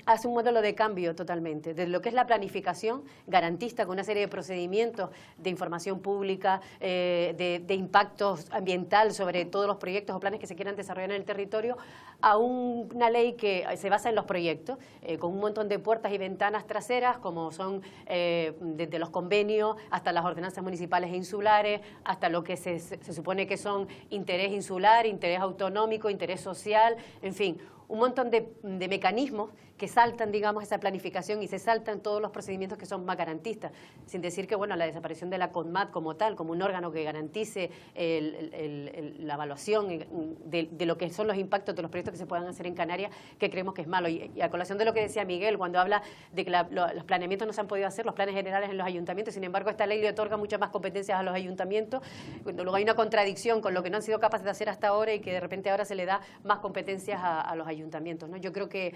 hace un modelo de cambio totalmente, de lo que es la planificación garantista con una serie de procedimientos de información pública, de impacto ambiental sobre todos los proyectos o planes que se quieran desarrollar en el territorio, a una ley que se basa en los proyectos, con un montón de puertas y ventanas traseras, como son desde los convenios hasta las ordenanzas municipales e insulares, hasta lo que se supone que son interés insular, interés autonómico, interés social, en fin, un montón de mecanismos que saltan, digamos, esa planificación y se saltan todos los procedimientos que son más garantistas, sin decir que, bueno, la desaparición de la CONMAT como tal, como un órgano que garantice la evaluación de lo que son los impactos de los proyectos que se puedan hacer en Canarias, que creemos que es malo. Y a colación de lo que decía Miguel, cuando habla de que los planeamientos no se han podido hacer, los planes generales en los ayuntamientos, sin embargo, esta ley le otorga muchas más competencias a los ayuntamientos, luego hay una contradicción con lo que no han sido capaces de hacer hasta ahora y que de repente ahora se le da más competencias a los ayuntamientos, ¿no? Yo creo que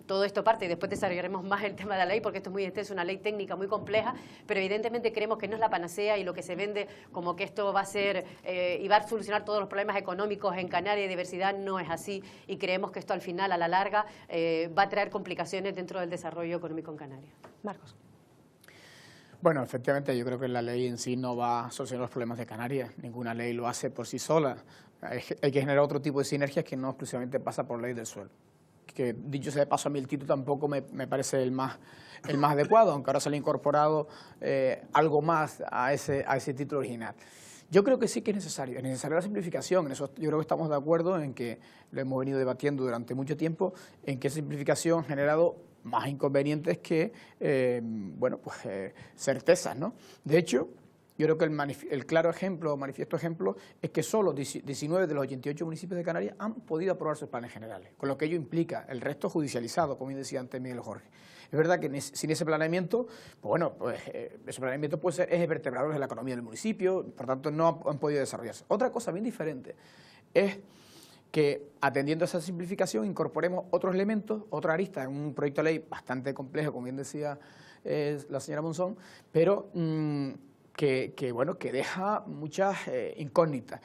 todo esto parte, y después desarrollaremos más el tema de la ley, porque esto es muy extenso, una ley técnica muy compleja, pero evidentemente creemos que no es la panacea, y lo que se vende como que esto va a ser y va a solucionar todos los problemas económicos en Canarias y diversidad, no es así, y creemos que esto al final, a la larga, va a traer complicaciones dentro del desarrollo económico en Canarias. Marcos. Bueno, efectivamente, yo creo que la ley en sí no va a solucionar los problemas de Canarias. Ninguna ley lo hace por sí sola. Hay que generar otro tipo de sinergias que no exclusivamente pasa por ley del suelo. Que, dicho sea de paso, a mí el título tampoco me parece el más adecuado, aunque ahora se le ha incorporado algo más a ese título original. Yo creo que sí que es necesaria la simplificación. En eso yo creo que estamos de acuerdo, en que lo hemos venido debatiendo durante mucho tiempo, en que esa simplificación ha generado más inconvenientes que certezas, ¿no? De hecho, Yo creo que el claro ejemplo, manifiesto ejemplo, es que solo 19 de los 88 municipios de Canarias han podido aprobar sus planes generales, con lo que ello implica, el resto judicializado, como bien decía antes Miguel Jorge. Es verdad que sin ese planeamiento, ese planeamiento puede ser eje vertebrador de la economía del municipio, por tanto no han podido desarrollarse. Otra cosa bien diferente es que, atendiendo a esa simplificación, incorporemos otros elementos, otra arista en un proyecto de ley bastante complejo, como bien decía la señora Monzón, pero que deja muchas incógnitas.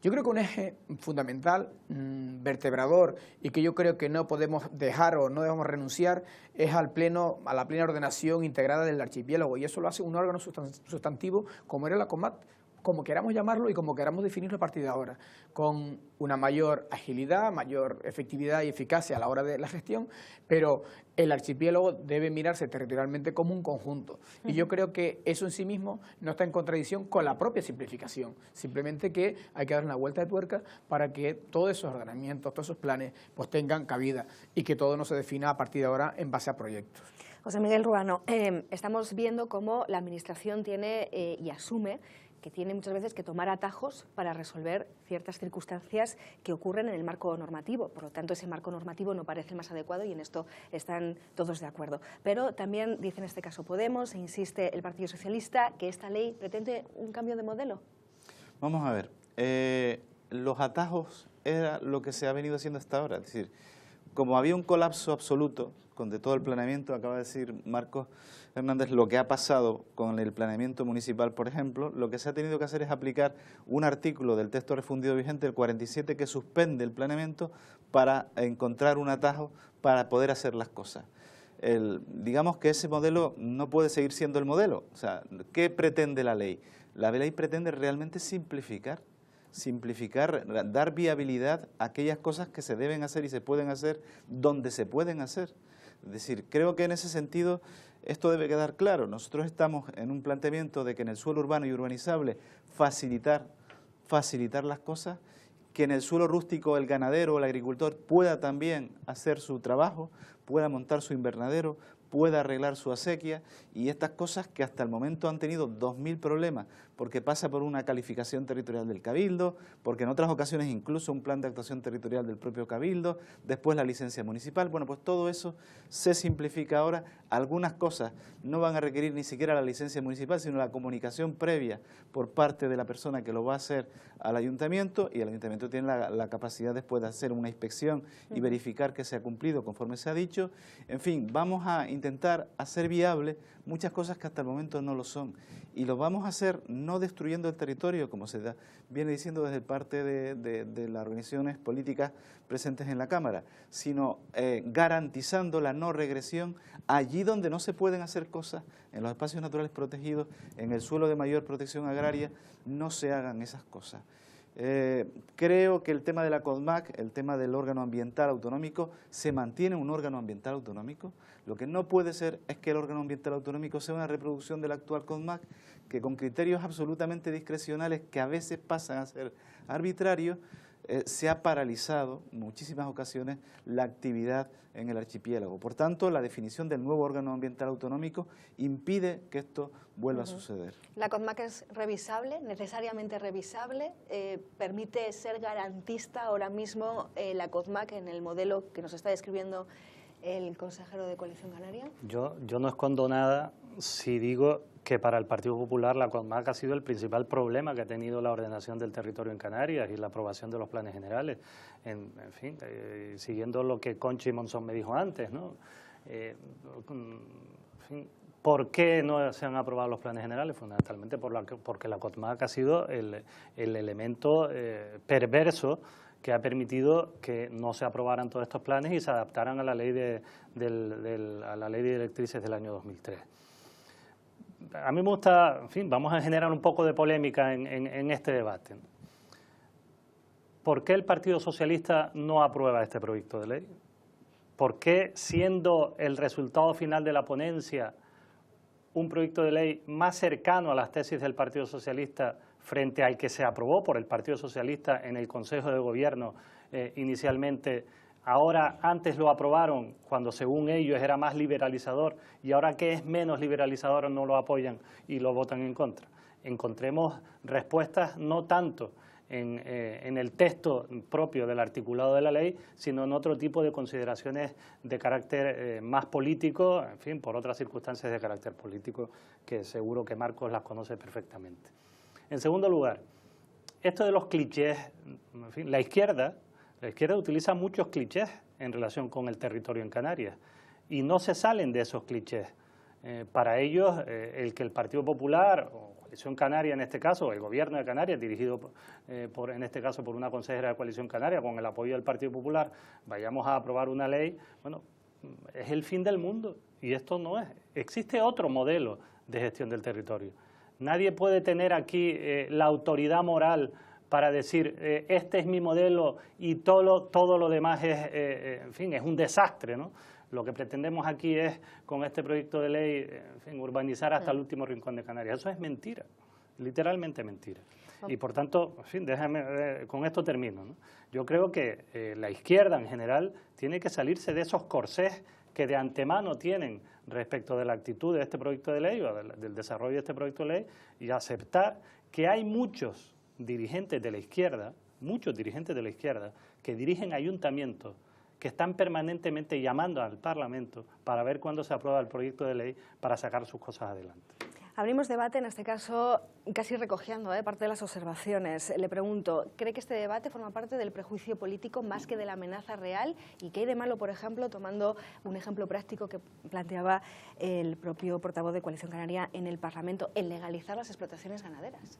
Yo creo que un eje fundamental, vertebrador, y que yo creo que no podemos dejar o no debemos renunciar, es a la plena ordenación integrada del archipiélago, y eso lo hace un órgano sustantivo como era la CONMAC, como queramos llamarlo y como queramos definirlo a partir de ahora, con una mayor agilidad, mayor efectividad y eficacia a la hora de la gestión, pero el archipiélago debe mirarse territorialmente como un conjunto. Y yo creo que eso en sí mismo no está en contradicción con la propia simplificación, simplemente que hay que dar una vuelta de tuerca para que todos esos ordenamientos, todos esos planes, pues tengan cabida y que todo no se defina a partir de ahora en base a proyectos. José Miguel Ruano, estamos viendo cómo la Administración tiene y asume que tiene muchas veces que tomar atajos para resolver ciertas circunstancias que ocurren en el marco normativo. Por lo tanto, ese marco normativo no parece el más adecuado y en esto están todos de acuerdo. Pero también dice en este caso Podemos, e insiste el Partido Socialista, que esta ley pretende un cambio de modelo. Vamos a ver, los atajos era lo que se ha venido haciendo hasta ahora. Es decir, como había un colapso absoluto de todo el planeamiento, acaba de decir Marcos Hernández, lo que ha pasado con el planeamiento municipal, por ejemplo, lo que se ha tenido que hacer es aplicar un artículo del texto refundido vigente, el 47, que suspende el planeamiento para encontrar un atajo para poder hacer las cosas. Digamos que ese modelo no puede seguir siendo el modelo. O sea, ¿qué pretende la ley? La ley pretende realmente simplificar, dar viabilidad a aquellas cosas que se deben hacer y se pueden hacer donde se pueden hacer. Es decir, creo que en ese sentido esto debe quedar claro. Nosotros estamos en un planteamiento de que en el suelo urbano y urbanizable facilitar las cosas, que en el suelo rústico el ganadero o el agricultor pueda también hacer su trabajo, pueda montar su invernadero, pueda arreglar su acequia, y estas cosas que hasta el momento han tenido 2000 problemas, porque pasa por una calificación territorial del Cabildo, porque en otras ocasiones incluso un plan de actuación territorial del propio Cabildo, después la licencia municipal. Bueno, pues todo eso se simplifica ahora. Algunas cosas no van a requerir ni siquiera la licencia municipal, sino la comunicación previa por parte de la persona que lo va a hacer al ayuntamiento, y el ayuntamiento tiene la capacidad después de hacer una inspección y verificar que se ha cumplido conforme se ha dicho. En fin, vamos a intentar hacer viable muchas cosas que hasta el momento no lo son, y lo vamos a hacer no destruyendo el territorio, como se viene diciendo desde parte de las organizaciones políticas presentes en la Cámara, sino garantizando la no regresión allí donde no se pueden hacer cosas, en los espacios naturales protegidos, en el suelo de mayor protección agraria, no se hagan esas cosas. Creo que el tema de la CONMAC, el tema del órgano ambiental autonómico, se mantiene un órgano ambiental autonómico. Lo que no puede ser es que el órgano ambiental autonómico sea una reproducción del actual CONMAC, que con criterios absolutamente discrecionales, que a veces pasan a ser arbitrarios, se ha paralizado en muchísimas ocasiones la actividad en el archipiélago. Por tanto, la definición del nuevo órgano ambiental autonómico impide que esto vuelva a suceder. ¿La CONMAC es revisable, necesariamente revisable? ¿Permite ser garantista ahora mismo la CONMAC en el modelo que nos está describiendo el consejero de Coalición Canaria? Yo no escondo nada si digo que para el Partido Popular la CONMAC ha sido el principal problema que ha tenido la ordenación del territorio en Canarias y la aprobación de los planes generales. En fin, siguiendo lo que Conchi y Monzón me dijo antes, ¿no? En fin, ¿por qué no se han aprobado los planes generales? Fundamentalmente porque la CONMAC ha sido el elemento perverso que ha permitido que no se aprobaran todos estos planes y se adaptaran a la ley de directrices del año 2003. A mí me gusta, en fin, vamos a generar un poco de polémica en este debate. ¿Por qué el Partido Socialista no aprueba este proyecto de ley? ¿Por qué, siendo el resultado final de la ponencia un proyecto de ley más cercano a las tesis del Partido Socialista frente al que se aprobó por el Partido Socialista en el Consejo de Gobierno inicialmente, ahora antes lo aprobaron cuando según ellos era más liberalizador y ahora que es menos liberalizador no lo apoyan y lo votan en contra? encontremos respuestas no tanto en el texto propio del articulado de la ley, sino en otro tipo de consideraciones de carácter más político, en fin, por otras circunstancias de carácter político que seguro que Marcos las conoce perfectamente. En segundo lugar, esto de los clichés, en fin, la izquierda utiliza muchos clichés en relación con el territorio en Canarias y no se salen de esos clichés. Para ellos, el que el Partido Popular, o Coalición Canaria en este caso, o el Gobierno de Canarias, dirigido en este caso por una consejera de Coalición Canaria, con el apoyo del Partido Popular, vayamos a aprobar una ley, bueno, es el fin del mundo, y esto no es. Existe otro modelo de gestión del territorio. Nadie puede tener aquí la autoridad moral para decir, este es mi modelo y todo lo demás es, en fin, es un desastre, ¿no? Lo que pretendemos aquí es, con este proyecto de ley, en fin, urbanizar hasta el último rincón de Canarias. Eso es mentira, literalmente mentira. Y por tanto, en fin, déjame, con esto termino, ¿no? Yo creo que la izquierda en general tiene que salirse de esos corsés que de antemano tienen respecto de la actitud de este proyecto de ley o del desarrollo de este proyecto de ley y aceptar que hay muchos dirigentes de la izquierda, que dirigen ayuntamientos, que están permanentemente llamando al Parlamento para ver cuándo se aprueba el proyecto de ley para sacar sus cosas adelante. Abrimos debate, en este caso, casi recogiendo parte de las observaciones. Le pregunto, ¿cree que este debate forma parte del prejuicio político más que de la amenaza real? ¿Y qué hay de malo, por ejemplo, tomando un ejemplo práctico que planteaba el propio portavoz de Coalición Canaria en el Parlamento, en legalizar las explotaciones ganaderas?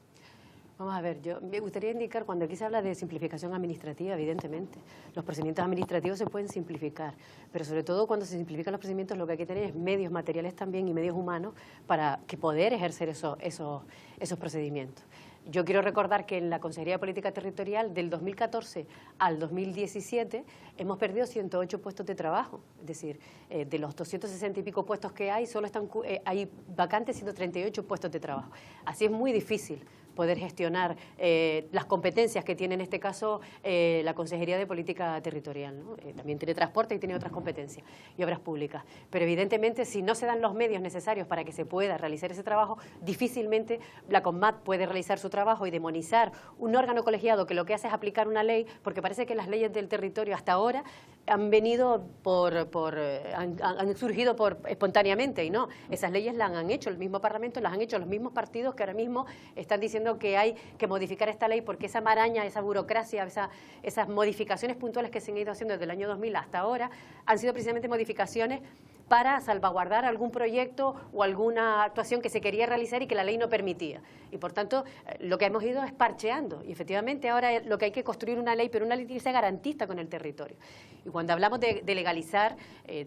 Vamos a ver, yo me gustaría indicar, cuando aquí se habla de simplificación administrativa, evidentemente, los procedimientos administrativos se pueden simplificar, pero sobre todo cuando se simplifican los procedimientos lo que hay que tener es medios materiales también y medios humanos para que poder ejercer esos procedimientos. Yo quiero recordar que en la Consejería de Política Territorial del 2014 al 2017 hemos perdido 108 puestos de trabajo. Es decir, de los 260 y pico puestos que hay, solo hay vacantes 138 puestos de trabajo. Así es muy difícil poder gestionar las competencias que tiene en este caso la Consejería de Política Territorial, ¿no? También tiene transporte y tiene otras competencias y obras públicas. Pero evidentemente si no se dan los medios necesarios para que se pueda realizar ese trabajo, difícilmente la CONMAT puede realizar su trabajo y demonizar un órgano colegiado que lo que hace es aplicar una ley, porque parece que las leyes del territorio hasta ahora han venido han surgido espontáneamente, y no, esas leyes las han hecho el mismo Parlamento, las han hecho los mismos partidos que ahora mismo están diciendo que hay que modificar esta ley porque esa maraña, esa burocracia, esas modificaciones puntuales que se han ido haciendo desde el año 2000 hasta ahora han sido precisamente modificaciones para salvaguardar algún proyecto o alguna actuación que se quería realizar y que la ley no permitía. Y por tanto, lo que hemos ido es parcheando. Y efectivamente ahora lo que hay que construir una ley, pero una ley que sea garantista con el territorio. Y cuando hablamos de legalizar,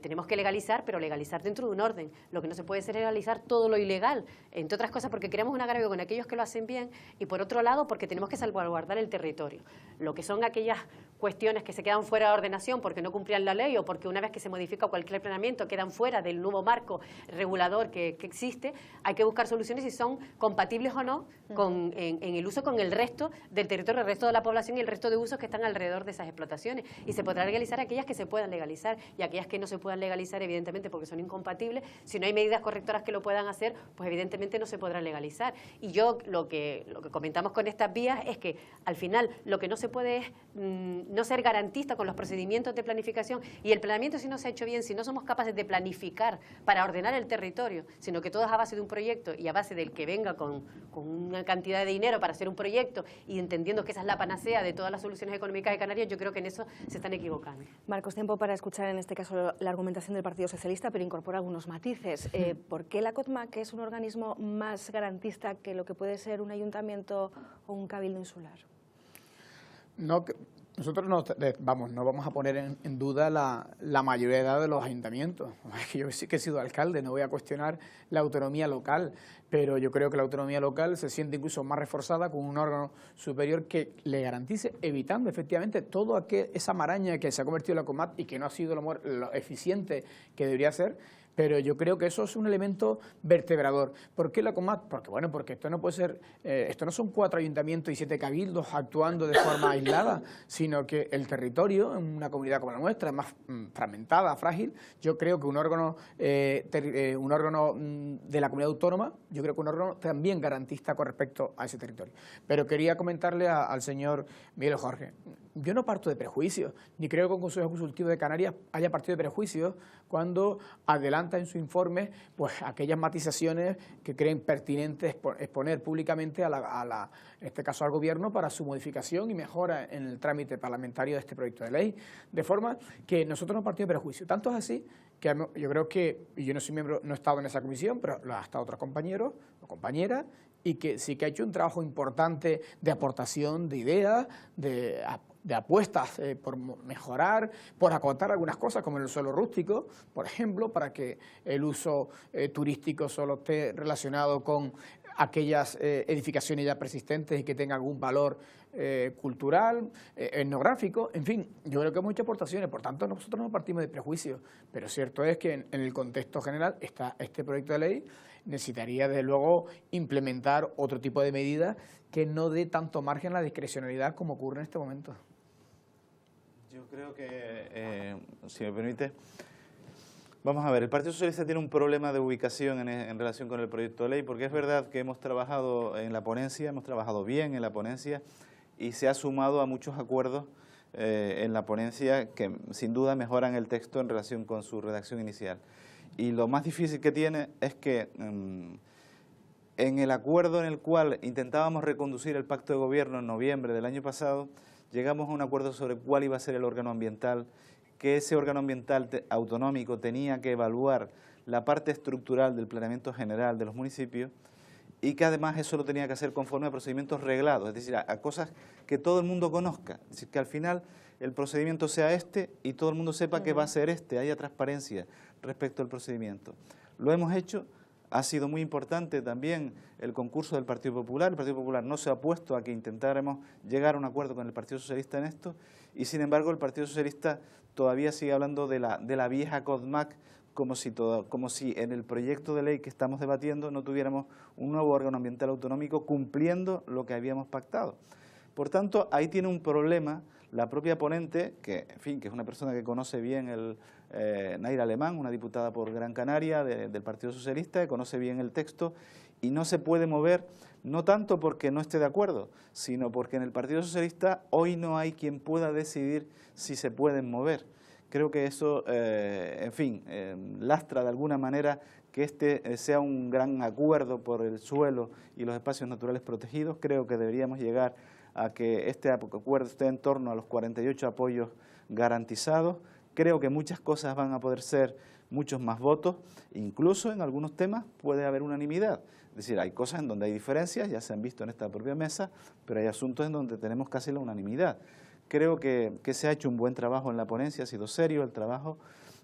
tenemos que legalizar, pero legalizar dentro de un orden. Lo que no se puede hacer es legalizar todo lo ilegal, entre otras cosas porque creamos un agravio con aquellos que lo hacen bien y por otro lado porque tenemos que salvaguardar el territorio. Lo que son aquellas cuestiones que se quedan fuera de ordenación porque no cumplían la ley o porque una vez que se modifica cualquier planeamiento quedan fuera del nuevo marco regulador que existe, hay que buscar soluciones si son compatibles o no en el uso con el resto del territorio, el resto de la población y el resto de usos que están alrededor de esas explotaciones. Y se podrá legalizar aquellas que se puedan legalizar y aquellas que no se puedan legalizar, evidentemente, porque son incompatibles. Si no hay medidas correctoras que lo puedan hacer, pues evidentemente no se podrán legalizar. Y yo lo que comentamos con estas vías es que al final lo que no se puede es no ser garantista con los procedimientos de planificación, y el planeamiento si no se ha hecho bien, si no somos capaces de planificar para ordenar el territorio, sino que todo es a base de un proyecto y a base del que venga con una cantidad de dinero para hacer un proyecto y entendiendo que esa es la panacea de todas las soluciones económicas de Canarias, yo creo que en eso se están equivocando. Marcos, tiempo para escuchar en este caso la argumentación del Partido Socialista, pero incorpora algunos matices. ¿Por qué la CONMAT, que es un organismo más garantista que lo que puede ser un ayuntamiento o un cabildo insular? Nosotros no vamos a poner en duda la mayoría de edad de los ayuntamientos. Yo sí que he sido alcalde, no voy a cuestionar la autonomía local, pero yo creo que la autonomía local se siente incluso más reforzada con un órgano superior que le garantice, evitando efectivamente toda esa maraña que se ha convertido en la CONMAT y que no ha sido lo eficiente que debería ser, Pero yo creo que eso es un elemento vertebrador. ¿Por qué la Comat? Porque, bueno, porque esto no puede ser, esto no son 4 ayuntamientos y 7 cabildos actuando de forma aislada, sino que el territorio, en una comunidad como la nuestra, más fragmentada, frágil, yo creo que un órgano de la comunidad autónoma, yo creo que un órgano también garantista con respecto a ese territorio. Pero quería comentarle al señor Miguel Jorge, yo no parto de prejuicios, ni creo que el Consejo Consultivo de Canarias haya partido de prejuicios cuando adelanta en su informe pues aquellas matizaciones que creen pertinentes exponer públicamente en este caso al Gobierno para su modificación y mejora en el trámite parlamentario de este proyecto de ley, de forma que nosotros no partimos de prejuicios. Tanto es así que yo creo que, y yo no soy miembro, no he estado en esa comisión, pero lo han estado otros compañeros o compañeras, y que sí que ha hecho un trabajo importante de aportación de ideas, de apuestas por mejorar, por acotar algunas cosas como el suelo rústico, por ejemplo, para que el uso turístico solo esté relacionado con aquellas edificaciones ya persistentes y que tengan algún valor cultural, etnográfico, en fin, yo creo que hemos hecho aportaciones, por tanto nosotros no partimos de prejuicios, pero cierto es que en el contexto general este proyecto de ley necesitaría desde luego implementar otro tipo de medidas que no dé tanto margen a la discrecionalidad como ocurre en este momento. Yo creo que, si me permite, vamos a ver, el Partido Socialista tiene un problema de ubicación en relación con el proyecto de ley, porque es verdad que hemos trabajado en la ponencia, hemos trabajado bien en la ponencia y se ha sumado a muchos acuerdos en la ponencia que sin duda mejoran el texto en relación con su redacción inicial. Y lo más difícil que tiene es que en el acuerdo en el cual intentábamos reconducir el pacto de gobierno en noviembre del año pasado, llegamos a un acuerdo sobre cuál iba a ser el órgano ambiental, que ese órgano ambiental autonómico tenía que evaluar la parte estructural del planeamiento general de los municipios y que además eso lo tenía que hacer conforme a procedimientos reglados, es decir, a cosas que todo el mundo conozca, es decir, que al final el procedimiento sea este y todo el mundo sepa que va a ser este, haya transparencia respecto al procedimiento. Lo hemos hecho, ha sido muy importante también el concurso del Partido Popular. El Partido Popular no se ha opuesto a que intentáramos llegar a un acuerdo con el Partido Socialista en esto y sin embargo el Partido Socialista todavía sigue hablando de la vieja CODMAC como si en el proyecto de ley que estamos debatiendo no tuviéramos un nuevo órgano ambiental autonómico cumpliendo lo que habíamos pactado. Por tanto, ahí tiene un problema la propia ponente, que en fin, que es una persona que conoce bien Naira Alemán, una diputada por Gran Canaria del Partido Socialista, que conoce bien el texto y no se puede mover, no tanto porque no esté de acuerdo, sino porque en el Partido Socialista hoy no hay quien pueda decidir si se pueden mover. Creo que eso, en fin, lastra de alguna manera que este sea un gran acuerdo por el suelo y los espacios naturales protegidos. Creo que deberíamos llegar a que este acuerdo esté en torno a los 48 apoyos garantizados. Creo que muchas cosas van a poder ser muchos más votos, incluso en algunos temas puede haber unanimidad. Es decir, hay cosas en donde hay diferencias, ya se han visto en esta propia mesa, pero hay asuntos en donde tenemos casi la unanimidad. Creo que se ha hecho un buen trabajo en la ponencia, ha sido serio el trabajo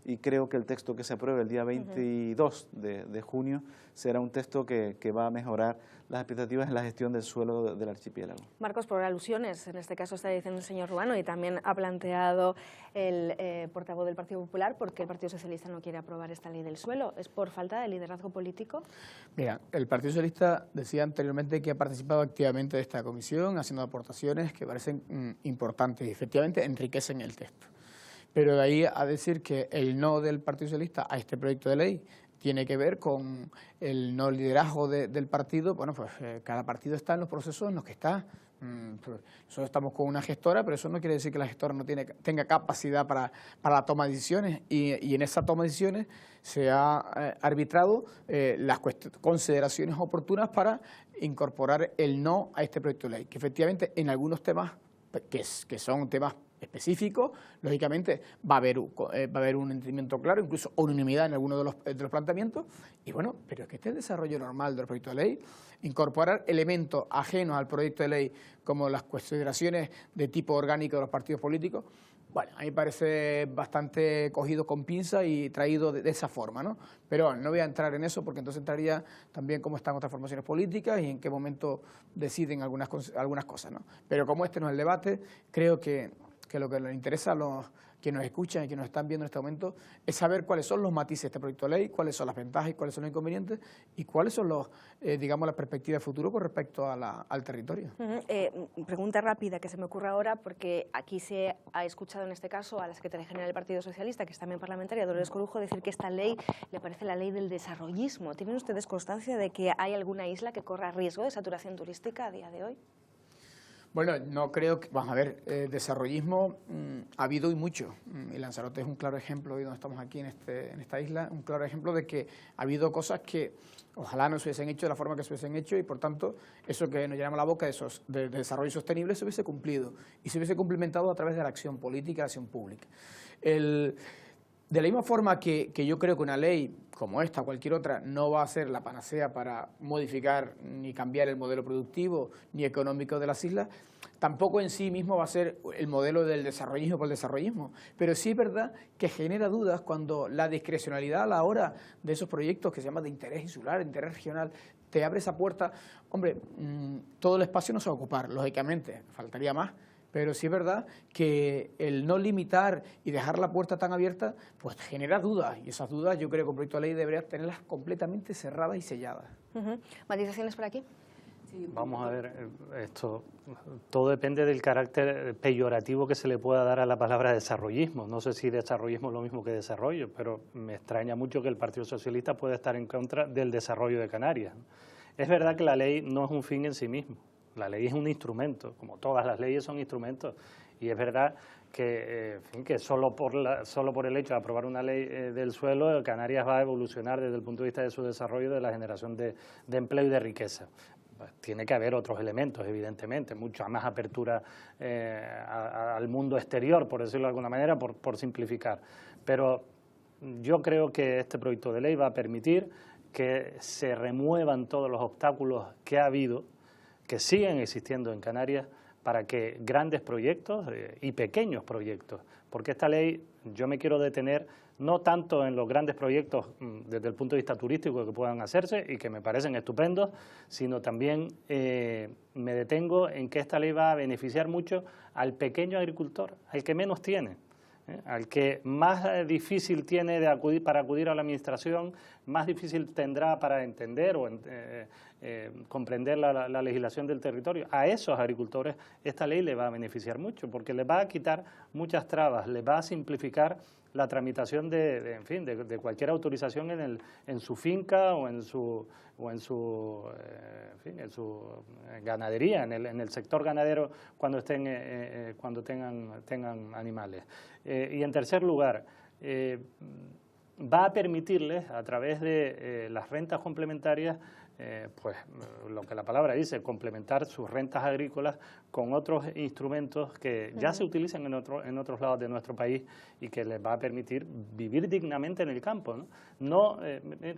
y creo que el texto que se apruebe el día 22 de junio será un texto que va a mejorar las expectativas en la gestión del suelo del archipiélago. Marcos, por alusiones, en este caso está diciendo el señor Ruano y también ha planteado el portavoz del Partido Popular porque el Partido Socialista no quiere aprobar esta ley del suelo. ¿Es por falta de liderazgo político? Mira, el Partido Socialista decía anteriormente que ha participado activamente de esta comisión, haciendo aportaciones que parecen importantes y efectivamente enriquecen el texto. Pero de ahí a decir que el no del Partido Socialista a este proyecto de ley tiene que ver con el no liderazgo del partido. Bueno, pues cada partido está en los procesos en los que está. Nosotros estamos con una gestora, pero eso no quiere decir que la gestora no tenga capacidad para la toma de decisiones y en esa toma de decisiones se ha arbitrado las consideraciones oportunas para incorporar el no a este proyecto de ley, que efectivamente en algunos temas que son temas específicos, lógicamente va a haber un entendimiento claro, incluso unanimidad en algunos de los planteamientos, y bueno, pero es que este es el desarrollo normal del proyecto de ley, incorporar elementos ajenos al proyecto de ley como las consideraciones de tipo orgánico de los partidos políticos, bueno, a mí me parece bastante cogido con pinza y traído de esa forma, ¿no? Pero bueno, no voy a entrar en eso porque entonces entraría también cómo están otras formaciones políticas y en qué momento deciden algunas cosas, ¿no? Pero como este no es el debate, creo que lo que les interesa a que nos escuchan y que nos están viendo en este momento, es saber cuáles son los matices de este proyecto de ley, cuáles son las ventajas y cuáles son los inconvenientes y cuáles son los, digamos, las perspectivas de futuro con respecto a al territorio. Pregunta rápida que se me ocurre ahora, porque aquí se ha escuchado en este caso a la secretaria general del Partido Socialista, que es también parlamentaria, Dolores Corujo, decir que esta ley le parece la ley del desarrollismo. ¿Tienen ustedes constancia de que hay alguna isla que corra riesgo de saturación turística a día de hoy? Bueno, no creo que, vamos a ver, desarrollismo ha habido y mucho. Y Lanzarote es un claro ejemplo, hoy donde estamos aquí en esta isla, un claro ejemplo de que ha habido cosas que ojalá no se hubiesen hecho de la forma que se hubiesen hecho y, por tanto, eso que nos llenamos la boca de desarrollo sostenible se hubiese cumplido y se hubiese cumplimentado a través de la acción política, la acción pública. De la misma forma que yo creo que una ley como esta o cualquier otra no va a ser la panacea para modificar ni cambiar el modelo productivo ni económico de las islas, tampoco en sí mismo va a ser el modelo del desarrollismo por el desarrollismo. Pero sí es verdad que genera dudas cuando la discrecionalidad a la hora de esos proyectos que se llaman de interés insular, de interés regional, te abre esa puerta. Hombre, todo el espacio no se va a ocupar, lógicamente, faltaría más. Pero sí es verdad que el no limitar y dejar la puerta tan abierta, pues genera dudas. Y esas dudas yo creo que el proyecto de ley debería tenerlas completamente cerradas y selladas. ¿Matizaciones por aquí? Sí. Vamos a ver, esto todo depende del carácter peyorativo que se le pueda dar a la palabra desarrollismo. No sé si desarrollismo es lo mismo que desarrollo, pero me extraña mucho que el Partido Socialista pueda estar en contra del desarrollo de Canarias. Es verdad que la ley no es un fin en sí mismo. La ley es un instrumento, como todas las leyes son instrumentos, y es verdad que, que solo por el hecho de aprobar una ley del suelo, Canarias va a evolucionar desde el punto de vista de su desarrollo, de la generación de empleo y de riqueza. Pues tiene que haber otros elementos, evidentemente, mucha más apertura al mundo exterior, por decirlo de alguna manera, por simplificar. Pero yo creo que este proyecto de ley va a permitir que se remuevan todos los obstáculos que ha habido, que siguen existiendo en Canarias, para que grandes proyectos y pequeños proyectos, porque esta ley, yo me quiero detener no tanto en los grandes proyectos desde el punto de vista turístico que puedan hacerse y que me parecen estupendos, sino también me detengo en que esta ley va a beneficiar mucho al pequeño agricultor, al que menos tiene. Al que más difícil tiene para acudir a la administración, más difícil tendrá para entender o comprender la legislación del territorio. A esos agricultores esta ley le va a beneficiar mucho, porque les va a quitar muchas trabas, les va a simplificar la tramitación de cualquier autorización en su finca o en su ganadería, en el sector ganadero cuando tengan animales. Y en tercer lugar, va a permitirles, a través de las rentas complementarias, pues lo que la palabra dice, complementar sus rentas agrícolas con otros instrumentos que ya se utilizan en otros lados de nuestro país y que les va a permitir vivir dignamente en el campo, ¿no?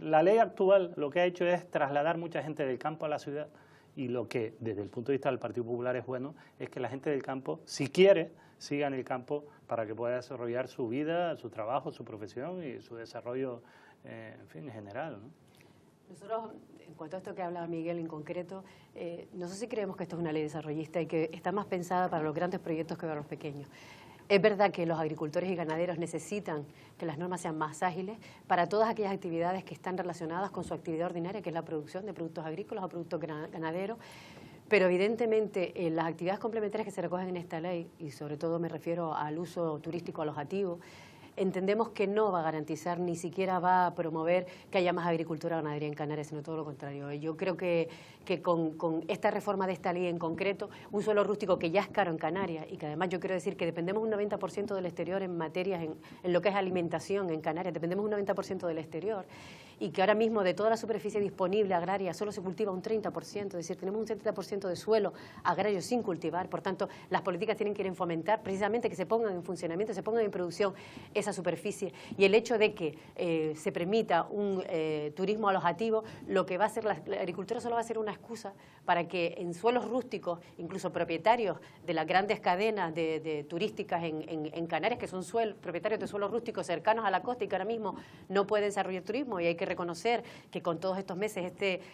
La ley actual lo que ha hecho es trasladar mucha gente del campo a la ciudad, y lo que desde el punto de vista del Partido Popular es bueno es que la gente del campo, si quiere, siga en el campo para que pueda desarrollar su vida, su trabajo, su profesión y su desarrollo en general, ¿no? Nosotros, en cuanto a esto que hablaba Miguel en concreto, nosotros sí creemos que esto es una ley desarrollista y que está más pensada para los grandes proyectos que para los pequeños. Es verdad que los agricultores y ganaderos necesitan que las normas sean más ágiles para todas aquellas actividades que están relacionadas con su actividad ordinaria, que es la producción de productos agrícolas o productos ganaderos, pero evidentemente las actividades complementarias que se recogen en esta ley, y sobre todo me refiero al uso turístico alojativo, entendemos que no va a garantizar, ni siquiera va a promover que haya más agricultura o ganadería en Canarias, sino todo lo contrario. Yo creo que con esta reforma de esta ley en concreto, un suelo rústico que ya es caro en Canarias y que además yo quiero decir que dependemos un 90% del exterior en materias, en lo que es alimentación en Canarias, dependemos un 90% del exterior, y que ahora mismo de toda la superficie disponible agraria solo se cultiva un 30%, es decir, tenemos un 70% de suelo agrario sin cultivar. Por tanto, las políticas tienen que ir en fomentar precisamente que se pongan en funcionamiento, se pongan en producción esa superficie, y el hecho de que se permita un turismo alojativo, lo que va a hacer la agricultura solo va a ser una excusa para que en suelos rústicos, incluso propietarios de las grandes cadenas de turísticas en Canarias, que son propietarios de suelos rústicos cercanos a la costa y que ahora mismo no pueden desarrollar turismo, y hay que reconocer que con todos estos meses,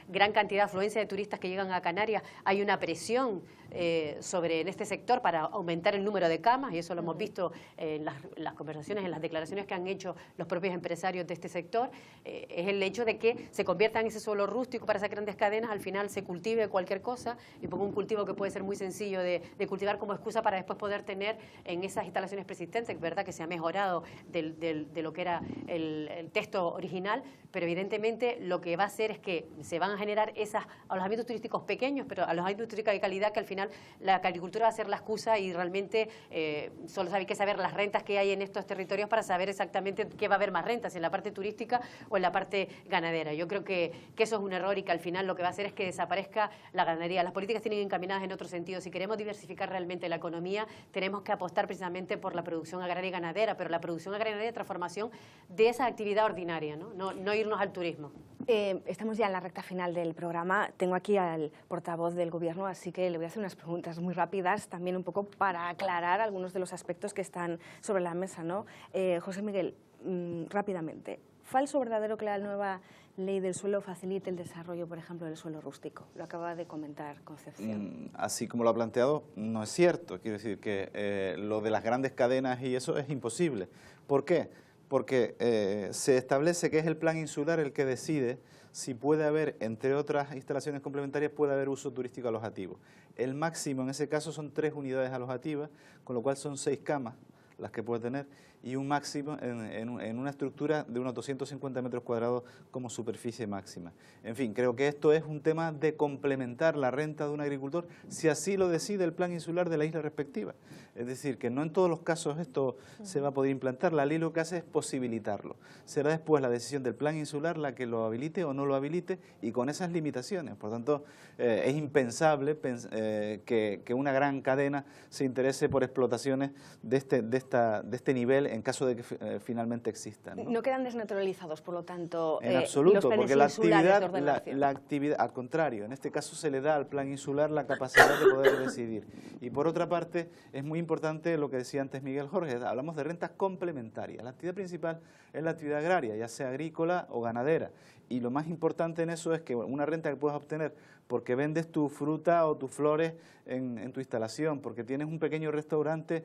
gran cantidad de afluencia de turistas que llegan a Canarias, hay una presión en este sector para aumentar el número de camas, y eso lo hemos visto en las conversaciones, en las declaraciones que han hecho los propios empresarios de este sector, es el hecho de que se convierta en ese suelo rústico para esas grandes cadenas, al final se cultive cualquier cosa, y pongo un cultivo que puede ser muy sencillo de cultivar como excusa para después poder tener en esas instalaciones persistentes, es verdad que se ha mejorado de lo que era el texto original, pero evidentemente lo que va a hacer es que se van a generar esos alojamientos turísticos pequeños, pero alojamientos turísticos de calidad, que al final la agricultura va a ser la excusa, y realmente solo hay que saber las rentas que hay en estos territorios para saber exactamente qué va a haber más rentas, en la parte turística o en la parte ganadera. Yo creo que eso es un error, y que al final lo que va a hacer es que desaparezca la ganadería. Las políticas tienen encaminadas en otro sentido. Si queremos diversificar realmente la economía, tenemos que apostar precisamente por la producción agraria y ganadera, pero la producción agraria y ganadera de transformación de esa actividad ordinaria, no irnos al turismo. Estamos ya en la recta final del programa. Tengo aquí al portavoz del Gobierno, así que le voy a hacer unas preguntas muy rápidas, también un poco para aclarar algunos de los aspectos que están sobre la mesa, ¿no? José Miguel, rápidamente, ¿falso o verdadero que la nueva ley del suelo facilite el desarrollo, por ejemplo, del suelo rústico? Lo acaba de comentar Concepción. Así como lo ha planteado, no es cierto. Quiero decir que lo de las grandes cadenas y eso es imposible. ¿Por qué? Porque se establece que es el plan insular el que decide si puede haber, entre otras instalaciones complementarias, puede haber uso turístico alojativo. El máximo en ese caso son 3 unidades alojativas, con lo cual son 6 camas las que puede tener, y un máximo en una estructura de unos 250 metros cuadrados como superficie máxima. En fin, creo que esto es un tema de complementar la renta de un agricultor, si así lo decide el plan insular de la isla respectiva. Es decir, que no en todos los casos esto se va a poder implantar. La ley lo que hace es posibilitarlo. Será después la decisión del plan insular la que lo habilite o no lo habilite, y con esas limitaciones. Por tanto, es impensable que una gran cadena se interese por explotaciones de este nivel en caso de que finalmente exista, ¿no? No quedan desnaturalizados, por lo tanto, en absoluto, porque la actividad, al contrario, en este caso se le da al plan insular la capacidad de poder decidir. Y por otra parte, es muy importante lo que decía antes Miguel Jorge, hablamos de rentas complementarias. La actividad principal es la actividad agraria, ya sea agrícola o ganadera. Y lo más importante en eso es que una renta que puedas obtener porque vendes tu fruta o tus flores en tu instalación, porque tienes un pequeño restaurante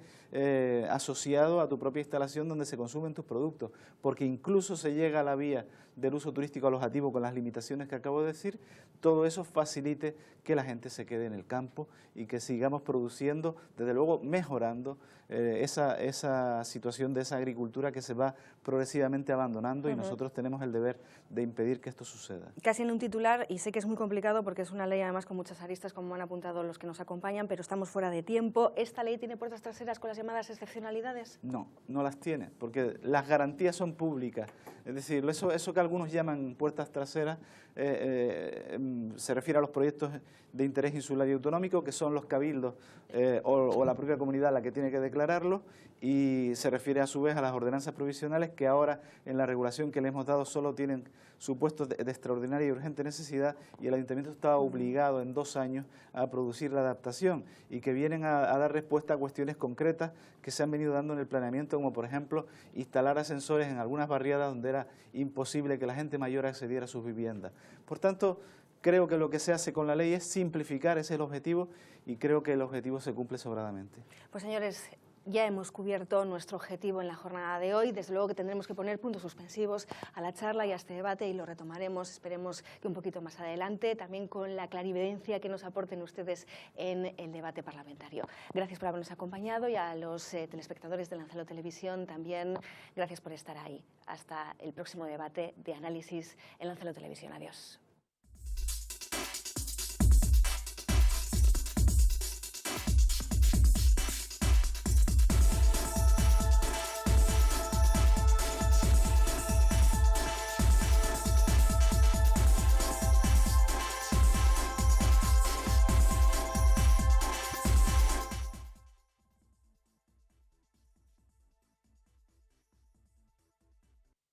asociado a tu propia instalación donde se consumen tus productos, porque incluso se llega a la vía del uso turístico alojativo con las limitaciones que acabo de decir, todo eso facilite que la gente se quede en el campo y que sigamos produciendo, desde luego mejorando esa situación de esa agricultura que se va progresivamente abandonando, y nosotros tenemos el deber de impedir que esto suceda. Casi en un titular, y sé que es muy complicado porque es una ley además con muchas aristas, como han apuntado los que nos acompañan, pero estamos fuera de tiempo. ¿Esta ley tiene puertas traseras con las llamadas excepcionalidades? No, no las tiene, porque las garantías son públicas. Es decir, eso que algunos llaman puertas traseras se refiere a los proyectos de interés insular y autonómico, que son los cabildos o la propia comunidad la que tiene que declararlo, y se refiere a su vez a las ordenanzas provisionales, que ahora en la regulación que le hemos dado solo tienen supuestos de extraordinaria y urgente necesidad, y el Ayuntamiento está obligado en 2 años a producir la adaptación, y que vienen a dar respuesta a cuestiones concretas que se han venido dando en el planeamiento, como por ejemplo instalar ascensores en algunas barriadas donde era imposible que la gente mayor accediera a sus viviendas. Por tanto, creo que lo que se hace con la ley es simplificar, ese es el objetivo, y creo que el objetivo se cumple sobradamente. Pues señores, ya hemos cubierto nuestro objetivo en la jornada de hoy. Desde luego que tendremos que poner puntos suspensivos a la charla y a este debate, y lo retomaremos, esperemos que un poquito más adelante, también con la clarividencia que nos aporten ustedes en el debate parlamentario. Gracias por habernos acompañado, y a los telespectadores de Lanzalo Televisión también, gracias por estar ahí. Hasta el próximo debate de análisis en Lanzalo Televisión. Adiós.